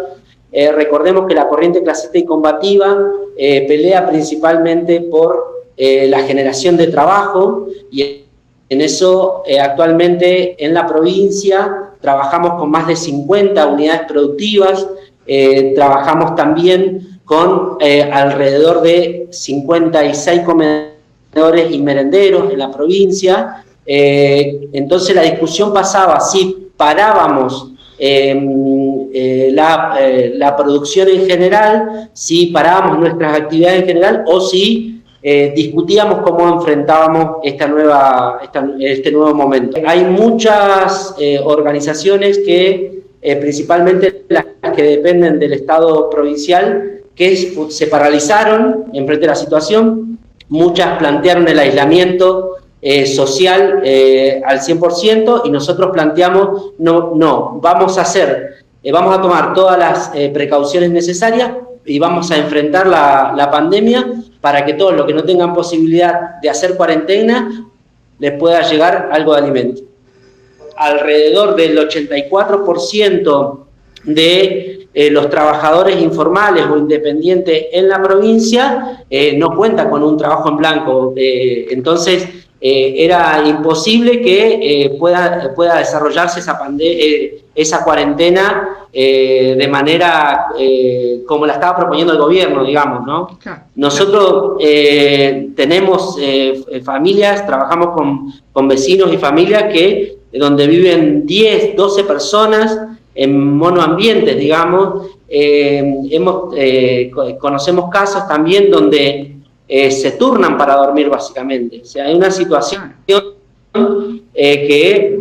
Recordemos que la corriente clasista y combativa pelea principalmente por la generación de trabajo, y en eso actualmente en la provincia trabajamos con más de 50 unidades productivas, trabajamos también con alrededor de 56 comedores y merenderos en la provincia. Entonces la discusión pasaba si parábamos la producción en general, si parábamos nuestras actividades en general o si discutíamos cómo enfrentábamos este nuevo momento. Hay muchas organizaciones que, principalmente las que dependen del Estado provincial, que se paralizaron en frente a la situación. Muchas plantearon el aislamiento social al 100%, y nosotros planteamos, no, vamos a tomar todas las precauciones necesarias y vamos a enfrentar la pandemia para que todos los que no tengan posibilidad de hacer cuarentena les pueda llegar algo de alimento. Alrededor del 84% de los trabajadores informales o independientes en la provincia no cuenta con un trabajo en blanco, entonces era imposible que pueda desarrollarse esa cuarentena de manera como la estaba proponiendo el gobierno, digamos, ¿no? Claro. Nosotros tenemos familias, trabajamos con vecinos y familias donde viven 10, 12 personas en monoambientes, digamos. Conocemos casos también donde se turnan para dormir, básicamente. O sea, hay una situación que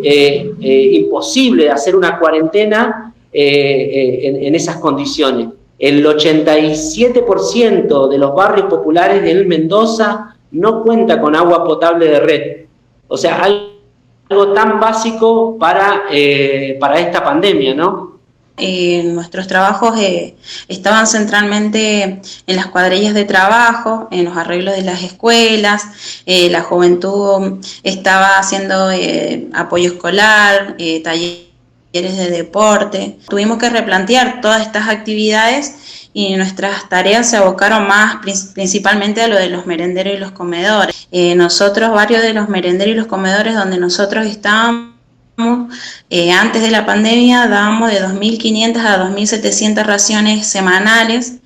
es imposible hacer una cuarentena en esas condiciones. El 87% de los barrios populares de Mendoza no cuenta con agua potable de red. O sea, algo tan básico para esta pandemia, ¿no? Nuestros trabajos estaban centralmente en las cuadrillas de trabajo, en los arreglos de las escuelas, la juventud estaba haciendo apoyo escolar, talleres de deporte. Tuvimos que replantear todas estas actividades y nuestras tareas se abocaron más principalmente a lo de los merenderos y los comedores. Nosotros, varios de los merenderos y los comedores donde nosotros estábamos, antes de la pandemia dábamos de 2.500 a 2.700 raciones semanales,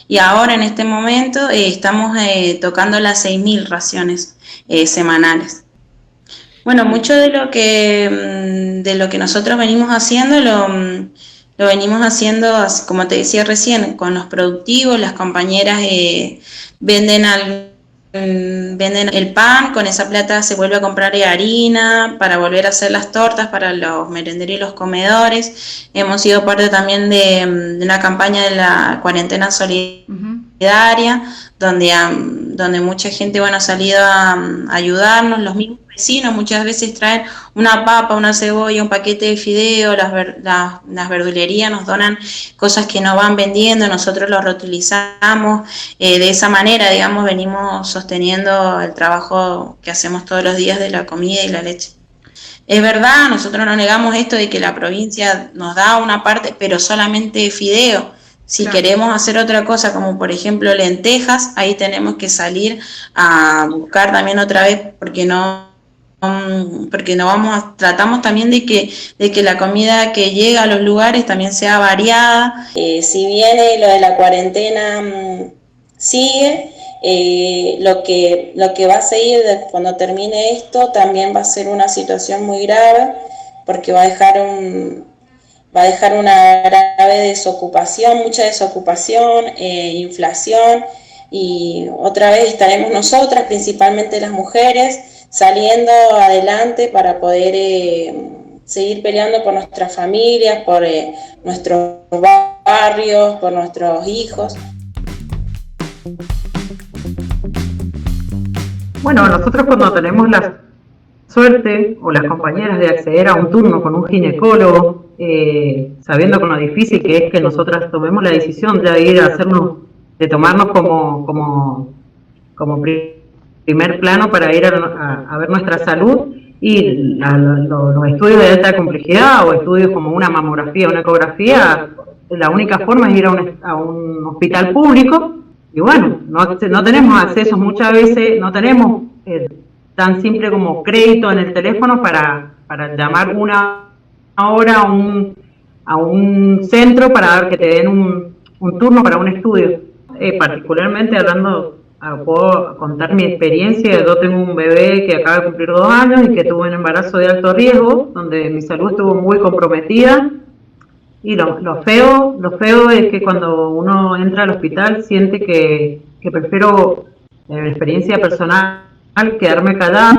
y ahora en este momento estamos tocando las 6.000 raciones semanales. Bueno, mucho de lo que nosotros venimos haciendo lo venimos haciendo, como te decía recién, con los productivos. Las compañeras venden el pan, con esa plata se vuelve a comprar harina para volver a hacer las tortas para los merenderos y los comedores. Hemos sido parte también de una campaña de la cuarentena solidaria, donde mucha gente ha salido a ayudarnos. Los mismos vecinos muchas veces traen una papa, una cebolla, un paquete de fideo. Las verdulerías nos donan cosas que no van vendiendo, nosotros lo reutilizamos. De esa manera, digamos, venimos sosteniendo el trabajo que hacemos todos los días de la comida y la leche. Es verdad, nosotros no negamos esto de que la provincia nos da una parte, pero solamente fideo. Si queremos hacer otra cosa, como por ejemplo lentejas, ahí tenemos que salir a buscar también otra vez, porque tratamos también de que la comida que llega a los lugares también sea variada. Si bien lo de la cuarentena sigue, lo que va a seguir cuando termine esto también va a ser una situación muy grave, porque va a dejar una grave desocupación, mucha desocupación, inflación, y otra vez estaremos nosotras, principalmente las mujeres, saliendo adelante para poder seguir peleando por nuestras familias, por nuestros barrios, por nuestros hijos. Bueno, nosotros cuando tenemos la suerte o las compañeras de acceder a un turno con un ginecólogo, sabiendo con lo difícil que es que nosotras tomemos la decisión de ir a tomarnos como primer plano para ir a ver nuestra salud, y los estudios de alta complejidad o estudios como una mamografía, una ecografía, la única forma es ir a un hospital público, y bueno, no tenemos acceso, muchas veces no tenemos tan simple como crédito en el teléfono para llamar una hora a un centro para que te den un turno para un estudio. Particularmente hablando, puedo contar mi experiencia. Yo tengo un bebé que acaba de cumplir 2 años y que tuvo un embarazo de alto riesgo, donde mi salud estuvo muy comprometida, y lo feo es que cuando uno entra al hospital siente que prefiero, en experiencia personal, quedarme callada,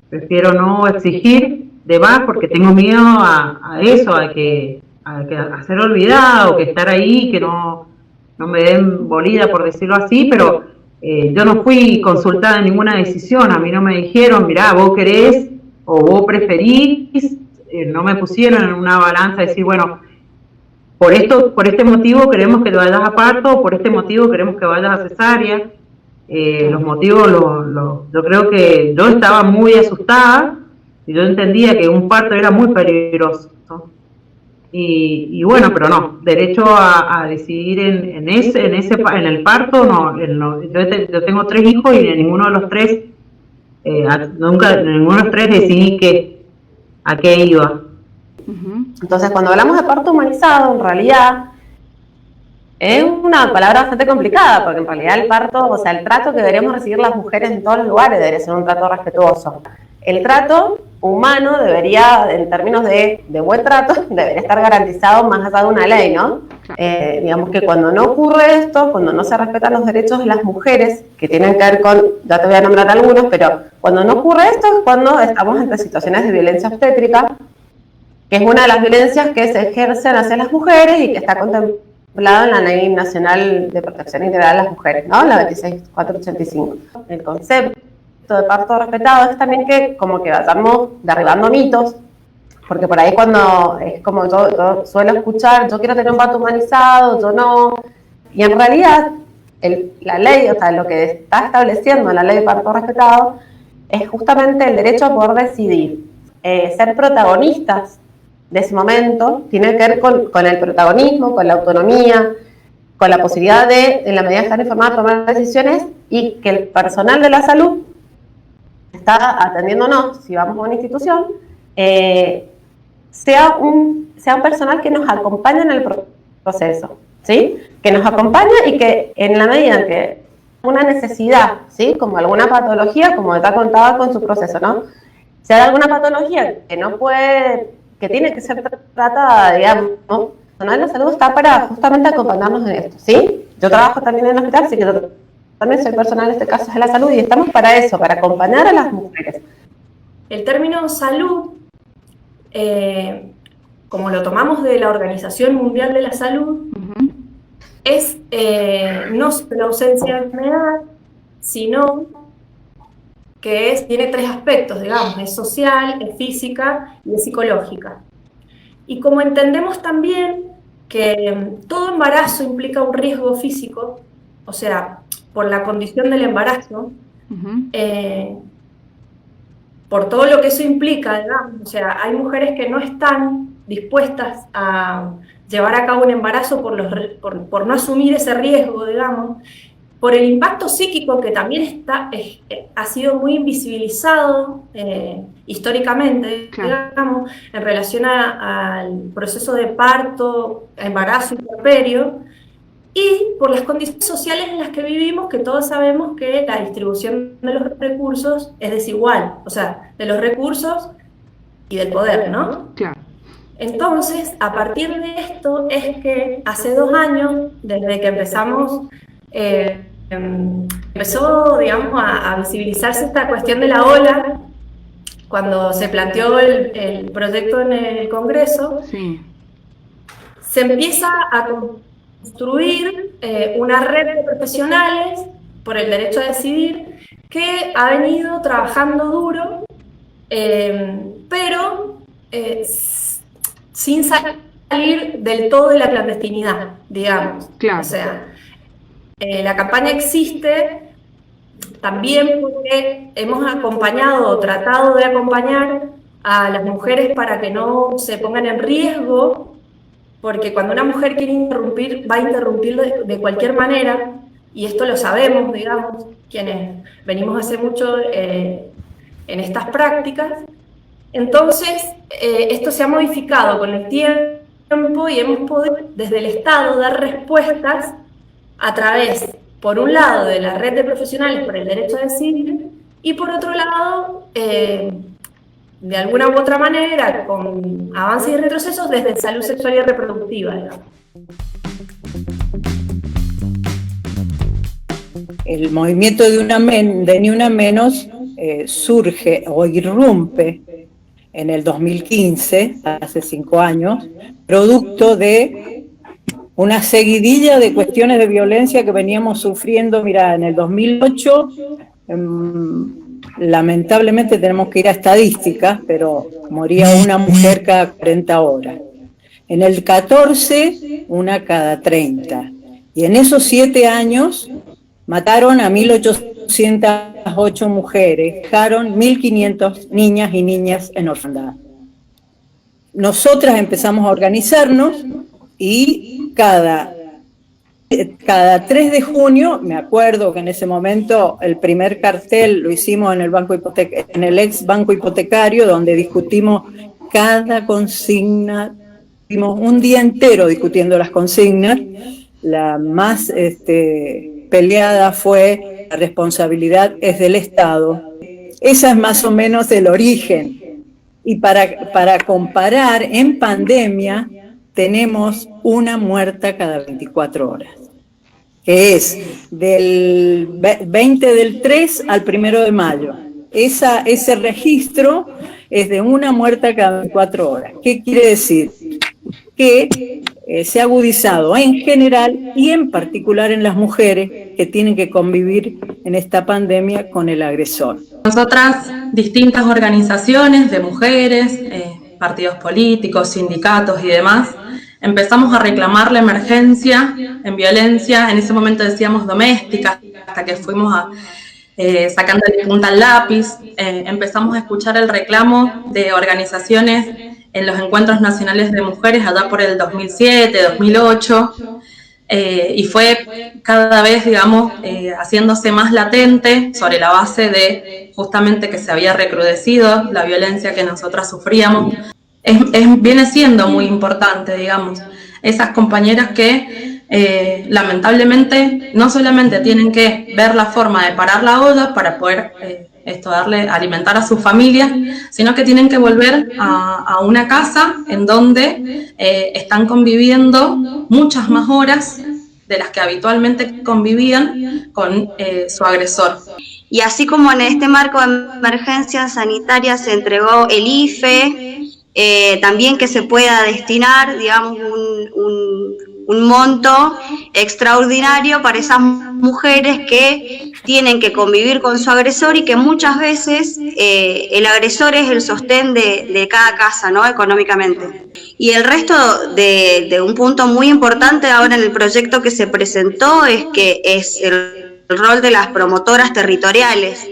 prefiero no exigir de más porque tengo miedo a eso, a ser olvidada, o que estar ahí, que no me den bolida, por decirlo así, pero Yo no fui consultada en ninguna decisión, a mí no me dijeron, mirá, vos querés o vos preferís, no me pusieron en una balanza decir, bueno, por este motivo queremos que te vayas a parto, por este motivo queremos que vayas a cesárea. Los motivos, yo creo que yo estaba muy asustada y yo entendía que un parto era muy peligroso. Y bueno, pero no, derecho a decidir en el parto, no, yo tengo 3 hijos y en ninguno de los 3, decidí a qué iba. Entonces, cuando hablamos de parto humanizado, en realidad es una palabra bastante complicada, porque en realidad el parto, o sea, el trato que deberíamos recibir las mujeres en todos los lugares debería ser un trato respetuoso. El trato humano debería, en términos de buen trato, debería estar garantizado más allá de una ley, ¿no? Digamos que cuando no ocurre esto, cuando no se respetan los derechos de las mujeres, que tienen que ver con, ya te voy a nombrar algunos, pero cuando no ocurre esto es cuando estamos entre situaciones de violencia obstétrica, que es una de las violencias que se ejercen hacia las mujeres y que está contemplado en la Ley Nacional de Protección Integral de las Mujeres, ¿no? La 26485. El concepto de parto respetado es también que como que vayamos derribando mitos, porque por ahí cuando es como yo suelo escuchar, yo quiero tener un parto humanizado, yo no, y en realidad la ley, o sea, lo que está estableciendo la ley de parto respetado es justamente el derecho a poder decidir, ser protagonistas de ese momento, tiene que ver con el protagonismo, con la autonomía, con la posibilidad de, en la medida de estar informada, tomar decisiones, y que el personal de la salud está atendiéndonos, si vamos a una institución, sea un personal que nos acompañe en el proceso, ¿sí? Que nos acompaña y que en la medida en que una necesidad, ¿sí? Como alguna patología, como está contada con su proceso, ¿no? Si hay alguna patología que no puede, que tiene que ser tratada, digamos, ¿no? El personal de la salud está para justamente acompañarnos en esto, ¿sí? Yo trabajo también en el hospital, así que yo también soy personal, en este caso, de la salud, y estamos para eso, para acompañar a las mujeres. El término salud, como lo tomamos de la Organización Mundial de la Salud, es no solo la ausencia de enfermedad, sino que tiene 3 aspectos, digamos, es social, es física y es psicológica. Y como entendemos también que todo embarazo implica un riesgo físico, o sea, por la condición del embarazo, por todo lo que eso implica, digamos, o sea, hay mujeres que no están dispuestas a llevar a cabo un embarazo por no asumir ese riesgo, digamos, por el impacto psíquico que también ha sido muy invisibilizado históricamente, claro, digamos, en relación al proceso de parto, embarazo y puerperio, y por las condiciones sociales en las que vivimos, que todos sabemos que la distribución de los recursos es desigual, o sea, de los recursos y del poder, ¿no? Claro. Entonces, a partir de esto es que hace 2 años, desde que empezamos, empezó, digamos, a visibilizarse esta cuestión de la ola, cuando se planteó el proyecto en el Congreso, sí, se empieza a construir una red de profesionales por el derecho a decidir que ha venido trabajando duro, pero sin salir del todo de la clandestinidad, digamos. Claro. O sea, la campaña existe también porque hemos acompañado, tratado de acompañar a las mujeres para que no se pongan en riesgo, porque cuando una mujer quiere interrumpir, va a interrumpir de cualquier manera, y esto lo sabemos, digamos, quienes venimos hace mucho en estas prácticas. Entonces, esto se ha modificado con el tiempo y hemos podido, desde el Estado, dar respuestas a través, por un lado, de la red de profesionales por el derecho a decidir, y por otro lado, de alguna u otra manera, con avances y retrocesos desde salud sexual y reproductiva, digamos. El movimiento de Ni Una Menos surge o irrumpe en el 2015, hace 5 años, producto de una seguidilla de cuestiones de violencia que veníamos sufriendo. Mira, en el 2008, lamentablemente tenemos que ir a estadísticas, pero moría una mujer cada 40 horas. En el 14, una cada 30. Y en esos 7 años mataron a 1.808 mujeres, dejaron 1.500 niñas y niñas en orfandad. Nosotras empezamos a organizarnos y cada 3 de junio, me acuerdo que en ese momento el primer cartel lo hicimos en el ex Banco Hipotecario, donde discutimos cada consigna, dimos un día entero discutiendo las consignas. La más peleada fue: la responsabilidad es del Estado. Esa es más o menos el origen. Y para comparar, en pandemia tenemos una muerta cada 24 horas, que es del 20 del 3 al 1 de mayo. Ese registro es de una muerta cada 24 horas. ¿Qué quiere decir? Que se ha agudizado en general y en particular en las mujeres que tienen que convivir en esta pandemia con el agresor. Nosotras, distintas organizaciones de mujeres, partidos políticos, sindicatos y demás, empezamos a reclamar la emergencia en violencia, en ese momento decíamos doméstica, hasta que fuimos sacando de punta al lápiz, empezamos a escuchar el reclamo de organizaciones en los encuentros nacionales de mujeres allá por el 2007, 2008, y fue cada vez, digamos, haciéndose más latente sobre la base de justamente que se había recrudecido la violencia que nosotras sufríamos. Viene siendo muy importante, digamos, esas compañeras que lamentablemente no solamente tienen que ver la forma de parar la olla para poder alimentar a sus familias, sino que tienen que volver a una casa en donde están conviviendo muchas más horas de las que habitualmente convivían con su agresor. Y así como en este marco de emergencia sanitaria se entregó el IFE, también que se pueda destinar, digamos, un monto extraordinario para esas mujeres que tienen que convivir con su agresor y que muchas veces el agresor es el sostén de cada casa, ¿no? Económicamente. Y el resto de un punto muy importante ahora en el proyecto que se presentó es que es el rol de las promotoras territoriales,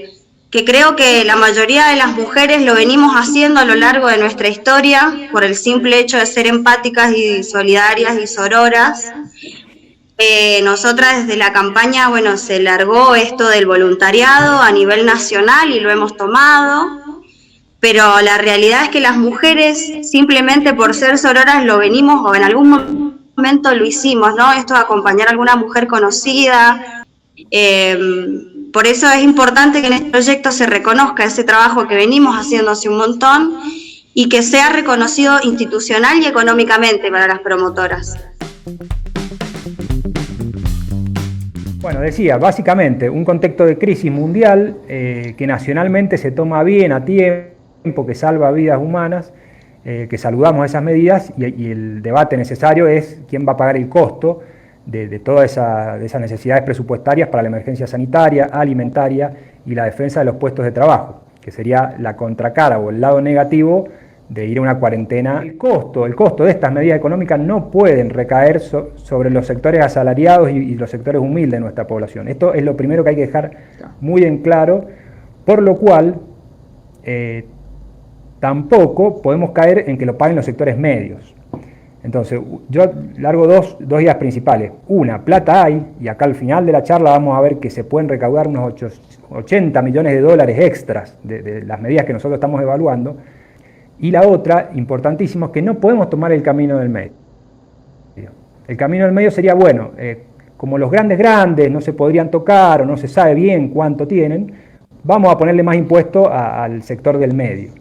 que creo que la mayoría de las mujeres lo venimos haciendo a lo largo de nuestra historia por el simple hecho de ser empáticas y solidarias y sororas. Nosotras desde la campaña, bueno, se largó esto del voluntariado a nivel nacional y lo hemos tomado, pero la realidad es que las mujeres, simplemente por ser sororas, lo venimos, o en algún momento lo hicimos, ¿no? Esto de acompañar a alguna mujer conocida. Por eso es importante que en este proyecto se reconozca ese trabajo que venimos haciendo hace un montón y que sea reconocido institucional y económicamente para las promotoras. Bueno, decía, básicamente un contexto de crisis mundial que nacionalmente se toma bien a tiempo, que salva vidas humanas, que saludamos esas medidas y el debate necesario es quién va a pagar el costo de todas esas necesidades presupuestarias para la emergencia sanitaria, alimentaria y la defensa de los puestos de trabajo, que sería la contracara o el lado negativo de ir a una cuarentena. El costo de estas medidas económicas no pueden recaer sobre los sectores asalariados y los sectores humildes de nuestra población. Esto es lo primero que hay que dejar muy en claro, por lo cual tampoco podemos caer en que lo paguen los sectores medios. Entonces, yo largo dos ideas principales. Una, plata hay, y acá al final de la charla vamos a ver que se pueden recaudar unos 80 millones de dólares extras de las medidas que nosotros estamos evaluando. Y la otra, importantísimo, es que no podemos tomar el camino del medio. El camino del medio sería, bueno, como los grandes no se podrían tocar o no se sabe bien cuánto tienen, vamos a ponerle más impuesto al sector del medio.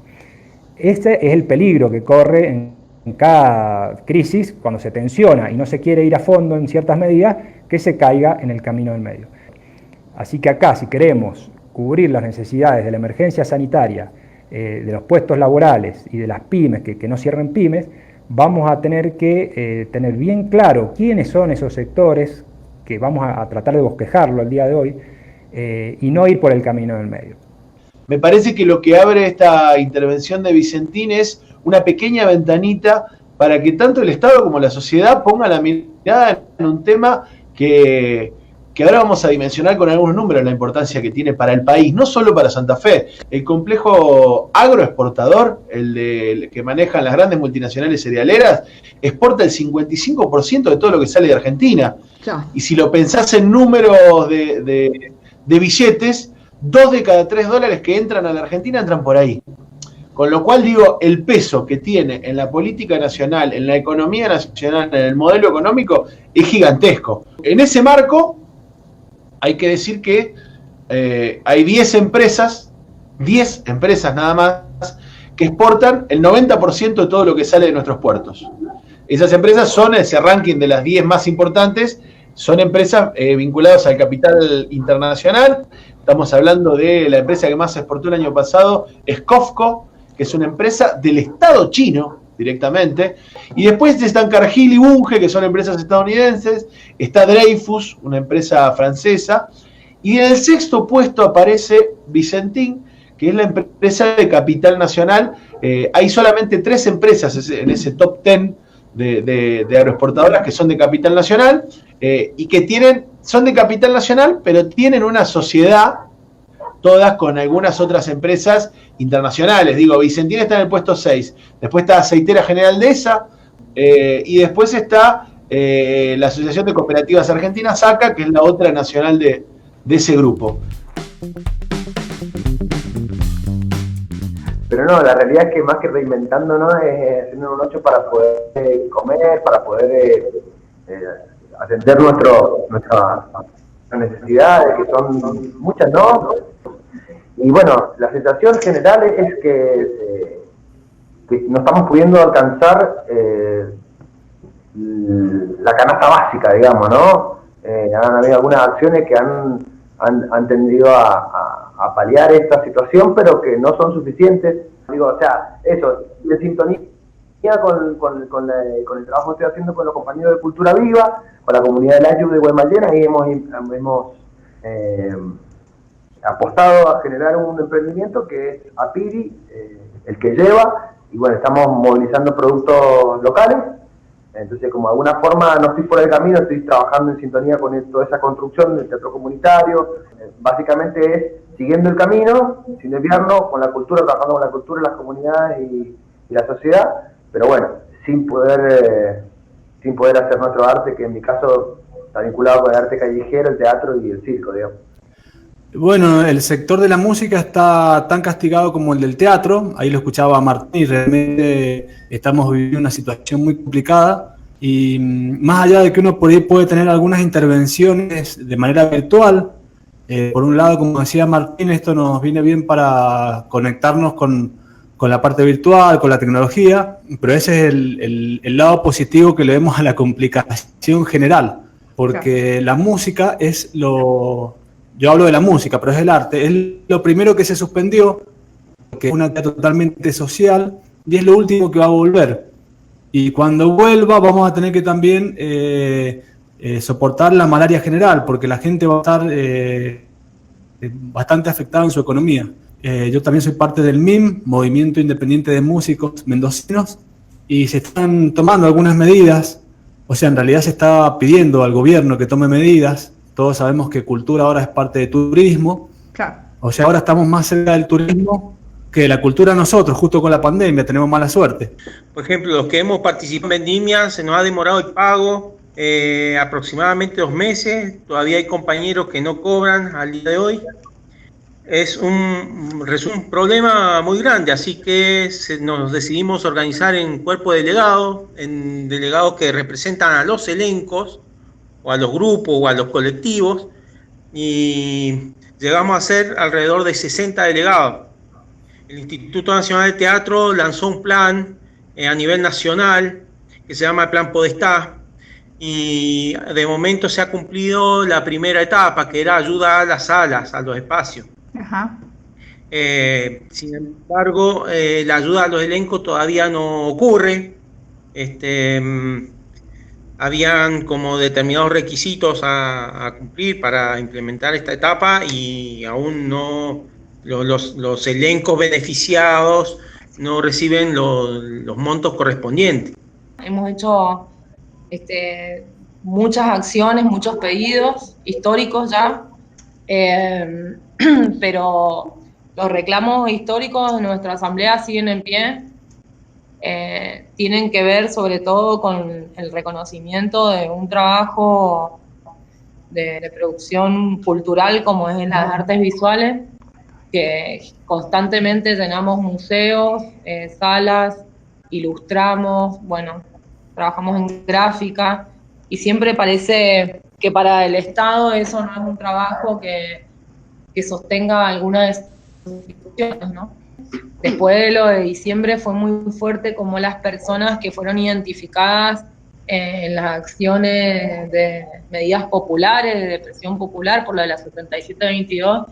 Este es el peligro que corre en cada crisis, cuando se tensiona y no se quiere ir a fondo en ciertas medidas, que se caiga en el camino del medio. Así que acá, si queremos cubrir las necesidades de la emergencia sanitaria, de los puestos laborales y de las pymes, que no cierren pymes, vamos a tener que tener bien claro quiénes son esos sectores, que vamos a tratar de bosquejarlo el día de hoy, y no ir por el camino del medio. Me parece que lo que abre esta intervención de Vicentín es una pequeña ventanita para que tanto el Estado como la sociedad pongan la mirada en un tema que ahora vamos a dimensionar con algunos números la importancia que tiene para el país, no solo para Santa Fe. El complejo agroexportador, el que manejan las grandes multinacionales cerealeras, exporta el 55% de todo lo que sale de Argentina. Y si lo pensás en números de billetes, 2 de cada 3 dólares que entran a la Argentina entran por ahí. Con lo cual digo, el peso que tiene en la política nacional, en la economía nacional, en el modelo económico, es gigantesco. En ese marco, hay que decir que hay 10 empresas nada más, que exportan el 90% de todo lo que sale de nuestros puertos. Esas empresas son ese ranking de las 10 más importantes, son empresas vinculadas al capital internacional. Estamos hablando de la empresa que más exportó el año pasado, es COFCO, que es una empresa del Estado chino directamente. Y después están Cargill y Bunge, que son empresas estadounidenses. Está Dreyfus, una empresa francesa. Y en el sexto puesto aparece Vicentín, que es la empresa de capital nacional. Hay solamente 3 empresas en ese top 10 de agroexportadoras que son de capital nacional, y que son de capital nacional, pero tienen una sociedad, todas con algunas otras empresas internacionales. Digo, Vicentín está en el puesto 6, después está Aceitera General Dehesa, y después está la Asociación de Cooperativas Argentinas, ACA, que es la otra nacional de ese grupo. Pero no, la realidad es que más que reinventándonos es haciendo un 8 para poder comer, para poder atender nuestras necesidades, que son muchas, ¿no? Y bueno, la sensación general es que no estamos pudiendo alcanzar la canasta básica, digamos, ¿no? Han habido algunas acciones que han tendido a paliar esta situación, pero que no son suficientes. Digo, o sea, eso, de sintonía con el trabajo que estoy haciendo con los compañeros de Cultura Viva, con la comunidad de Layub de Guaymallén, ahí hemos apostado a generar un emprendimiento que es Apiri, el que lleva, y bueno, estamos movilizando productos locales. Entonces, como de alguna forma no estoy fuera del camino, estoy trabajando en sintonía con toda esa construcción del teatro comunitario. Básicamente es siguiendo el camino, sin desviarnos, con la cultura, trabajando con la cultura, las comunidades y la sociedad, pero bueno, sin poder hacer nuestro arte, que en mi caso está vinculado con el arte callejero, el teatro y el circo, digamos. Bueno, el sector de la música está tan castigado como el del teatro. Ahí lo escuchaba Martín y realmente estamos viviendo una situación muy complicada. Y más allá de que uno por ahí puede tener algunas intervenciones de manera virtual, por un lado, como decía Martín, esto nos viene bien para conectarnos con la parte virtual, con la tecnología, pero ese es el lado positivo que le vemos a la complicación general, porque la música es lo... Yo hablo de la música, pero es el arte. Es lo primero que se suspendió, que es una actividad totalmente social, y es lo último que va a volver. Y cuando vuelva vamos a tener que también soportar la malaria general, porque la gente va a estar bastante afectada en su economía. Yo también soy parte del MIM, Movimiento Independiente de Músicos Mendocinos, y se están tomando algunas medidas. O sea, en realidad se está pidiendo al gobierno que tome medidas. Todos sabemos que cultura ahora es parte de turismo. Claro. O sea, ahora estamos más cerca del turismo que de la cultura nosotros, justo con la pandemia, tenemos mala suerte. Por ejemplo, los que hemos participado en Vendimia, se nos ha demorado el pago aproximadamente 2 meses. Todavía hay compañeros que no cobran al día de hoy. Es un problema muy grande, así que nos decidimos organizar en cuerpo de delegados, en delegados que representan a los elencos, o a los grupos o a los colectivos, y llegamos a ser alrededor de 60 delegados. El Instituto Nacional de Teatro lanzó un plan a nivel nacional que se llama el Plan Podestá, y de momento se ha cumplido la primera etapa, que era ayuda a las salas, a los espacios. Ajá. Sin embargo, la ayuda a los elencos todavía no ocurre. habían como determinados requisitos a cumplir para implementar esta etapa y aún no los elencos beneficiados no reciben los montos correspondientes. Hemos hecho muchas acciones, muchos pedidos históricos ya, pero los reclamos históricos de nuestra asamblea siguen en pie. Tienen que ver sobre todo con el reconocimiento de un trabajo de producción cultural como es las artes visuales, que constantemente llenamos museos, salas, ilustramos, bueno, trabajamos en gráfica, y siempre parece que para el Estado eso no es un trabajo que sostenga alguna de sus instituciones, ¿no? Después de lo de diciembre fue muy fuerte como las personas que fueron identificadas en las acciones de medidas populares, de presión popular por la de la 7722,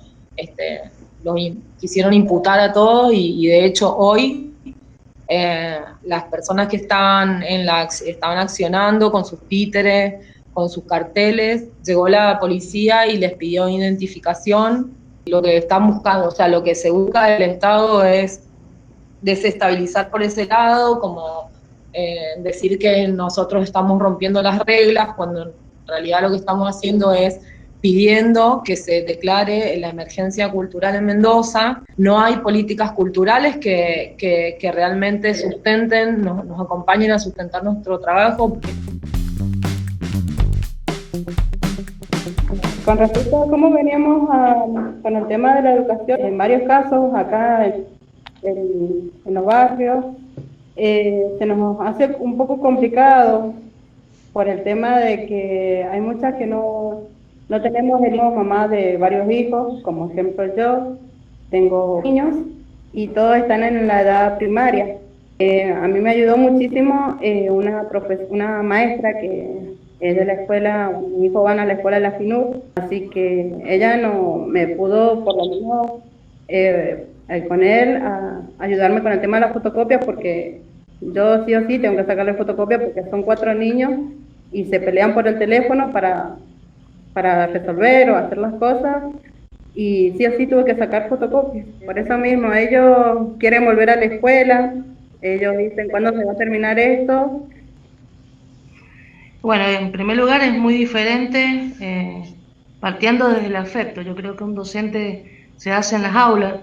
los quisieron imputar a todos y de hecho hoy las personas que estaban accionando con sus títeres, con sus carteles, llegó la policía y les pidió identificación. Lo que están buscando, o sea, lo que se busca del Estado es desestabilizar por ese lado, como decir que nosotros estamos rompiendo las reglas, cuando en realidad lo que estamos haciendo es pidiendo que se declare la emergencia cultural en Mendoza. No hay políticas culturales que realmente sustenten, nos acompañen a sustentar nuestro trabajo. Con respecto a cómo veníamos con el tema de la educación, en varios casos acá en los barrios, se nos hace un poco complicado por el tema de que hay muchas que no tenemos el mismo mamá de varios hijos, como ejemplo yo, tengo niños y todos están en la edad primaria. A mí me ayudó muchísimo una maestra que es de la escuela, mi hijo va a la escuela de la FINUR, así que ella no me pudo, por lo menos, con él, ayudarme con el tema de las fotocopias, porque yo sí o sí tengo que sacarle fotocopias porque son 4 niños y se pelean por el teléfono para resolver o hacer las cosas, y sí o sí tuve que sacar fotocopias. Por eso mismo, ellos quieren volver a la escuela, ellos dicen, ¿cuándo se va a terminar esto? Bueno, en primer lugar es muy diferente, partiendo desde el afecto. Yo creo que un docente se hace en las aulas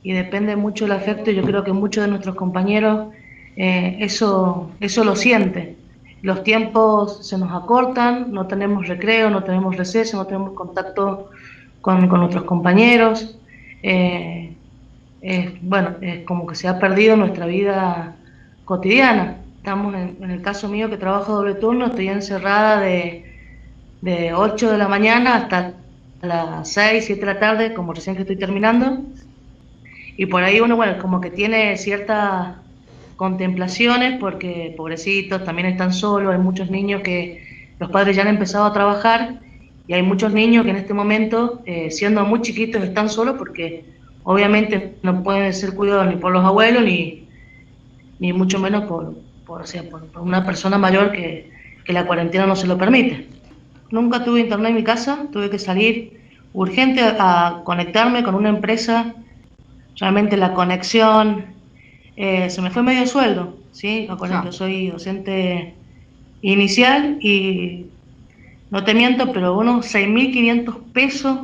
y depende mucho del afecto. Yo creo que muchos de nuestros compañeros eso lo sienten. Los tiempos se nos acortan, no tenemos recreo, no tenemos receso, no tenemos contacto con nuestros compañeros. Bueno, es como que se ha perdido nuestra vida cotidiana. Estamos en el caso mío, que trabajo doble turno, estoy encerrada de 8 de la mañana hasta las 6, 7 de la tarde, como recién que estoy terminando. Y por ahí uno, bueno, como que tiene ciertas contemplaciones, porque pobrecitos también están solos, hay muchos niños que los padres ya han empezado a trabajar, y hay muchos niños que en este momento, siendo muy chiquitos, están solos porque obviamente no pueden ser cuidados ni por los abuelos, ni mucho menos por una persona mayor que la cuarentena no se lo permite. Nunca tuve internet en mi casa, tuve que salir urgente a conectarme con una empresa. Realmente la conexión, se me fue medio sueldo, ¿sí? Yo soy docente inicial y no te miento, pero unos 6.500 pesos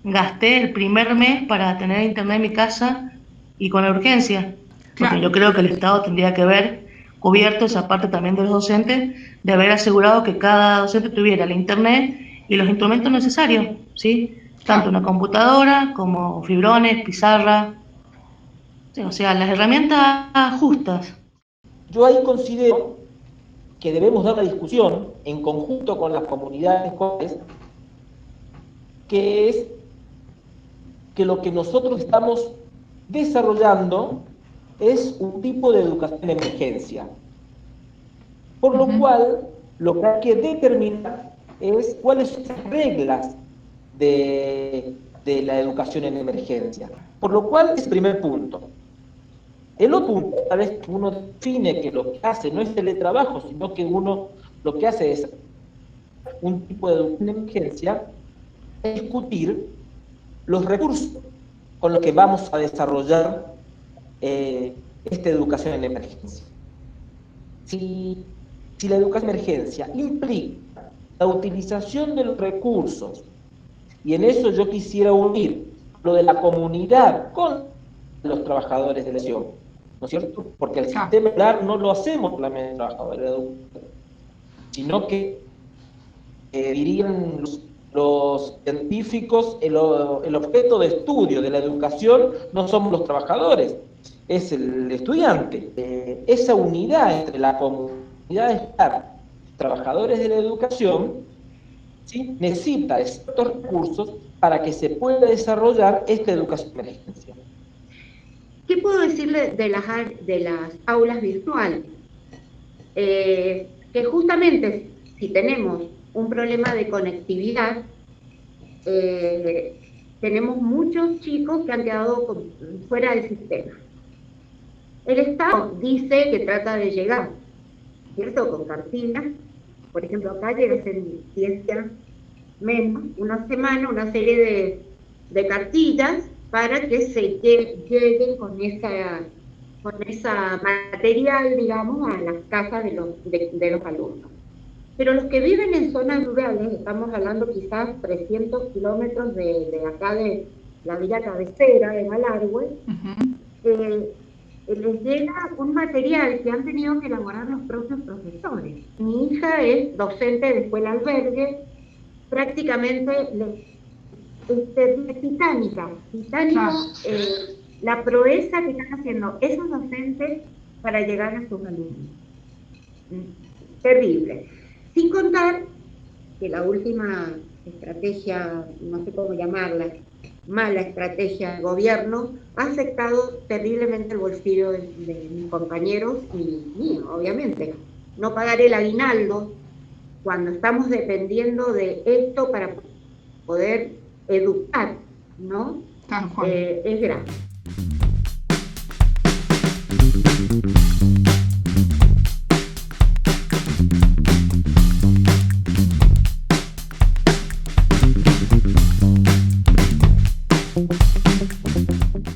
gasté el primer mes para tener internet en mi casa y con la urgencia. Porque yo creo que el Estado tendría que haber cubierto esa parte también de los docentes, de haber asegurado que cada docente tuviera el internet y los instrumentos necesarios, ¿sí? Tanto una computadora como fibrones, pizarra, sí, o sea, las herramientas justas. Yo ahí considero que debemos dar la discusión en conjunto con las comunidades escolares, que es que lo que nosotros estamos desarrollando es un tipo de educación de emergencia. Por lo cual, lo que hay que determinar es cuáles son las reglas de la educación en emergencia. Por lo cual, es el primer punto. El otro punto, una vez que uno define que lo que hace no es teletrabajo, sino que uno lo que hace es un tipo de educación de emergencia, es discutir los recursos con los que vamos a desarrollar esta educación en emergencia. Si la educación en emergencia implica la utilización de los recursos, y en eso yo quisiera unir lo de la comunidad con los trabajadores de la educación, ¿no es cierto? Porque el sistema escolar no lo hacemos solamente los trabajadores de la educación, sino que dirían los científicos, el objeto de estudio de la educación no somos los trabajadores, es el estudiante. Esa unidad entre la comunidad escolar y trabajadores de la educación, ¿sí?, necesita estos recursos para que se pueda desarrollar esta educación de emergencia. ¿Qué puedo decirle de las aulas virtuales? Que justamente si tenemos un problema de conectividad, tenemos muchos chicos que han quedado fuera del sistema. El Estado dice que trata de llegar, ¿cierto?, con cartilas. Por ejemplo, acá llegas en ciencia menos, una semana, una serie de cartillas para que se lleguen con esa material, digamos, a las casas de los alumnos. Pero los que viven en zonas rurales, estamos hablando quizás 300 kilómetros de acá de la villa cabecera de Malargüe, les llega un material que han tenido que elaborar los propios profesores. Mi hija es docente de escuela albergue, prácticamente titánica, la proeza que están haciendo esos docentes para llegar a sus alumnos. Terrible. Sin contar que la última estrategia, no sé cómo llamarla, mala estrategia del gobierno, ha afectado terriblemente el bolsillo de mis compañeros y mío, obviamente. No pagar el aguinaldo cuando estamos dependiendo de esto para poder educar, ¿no? Es grave.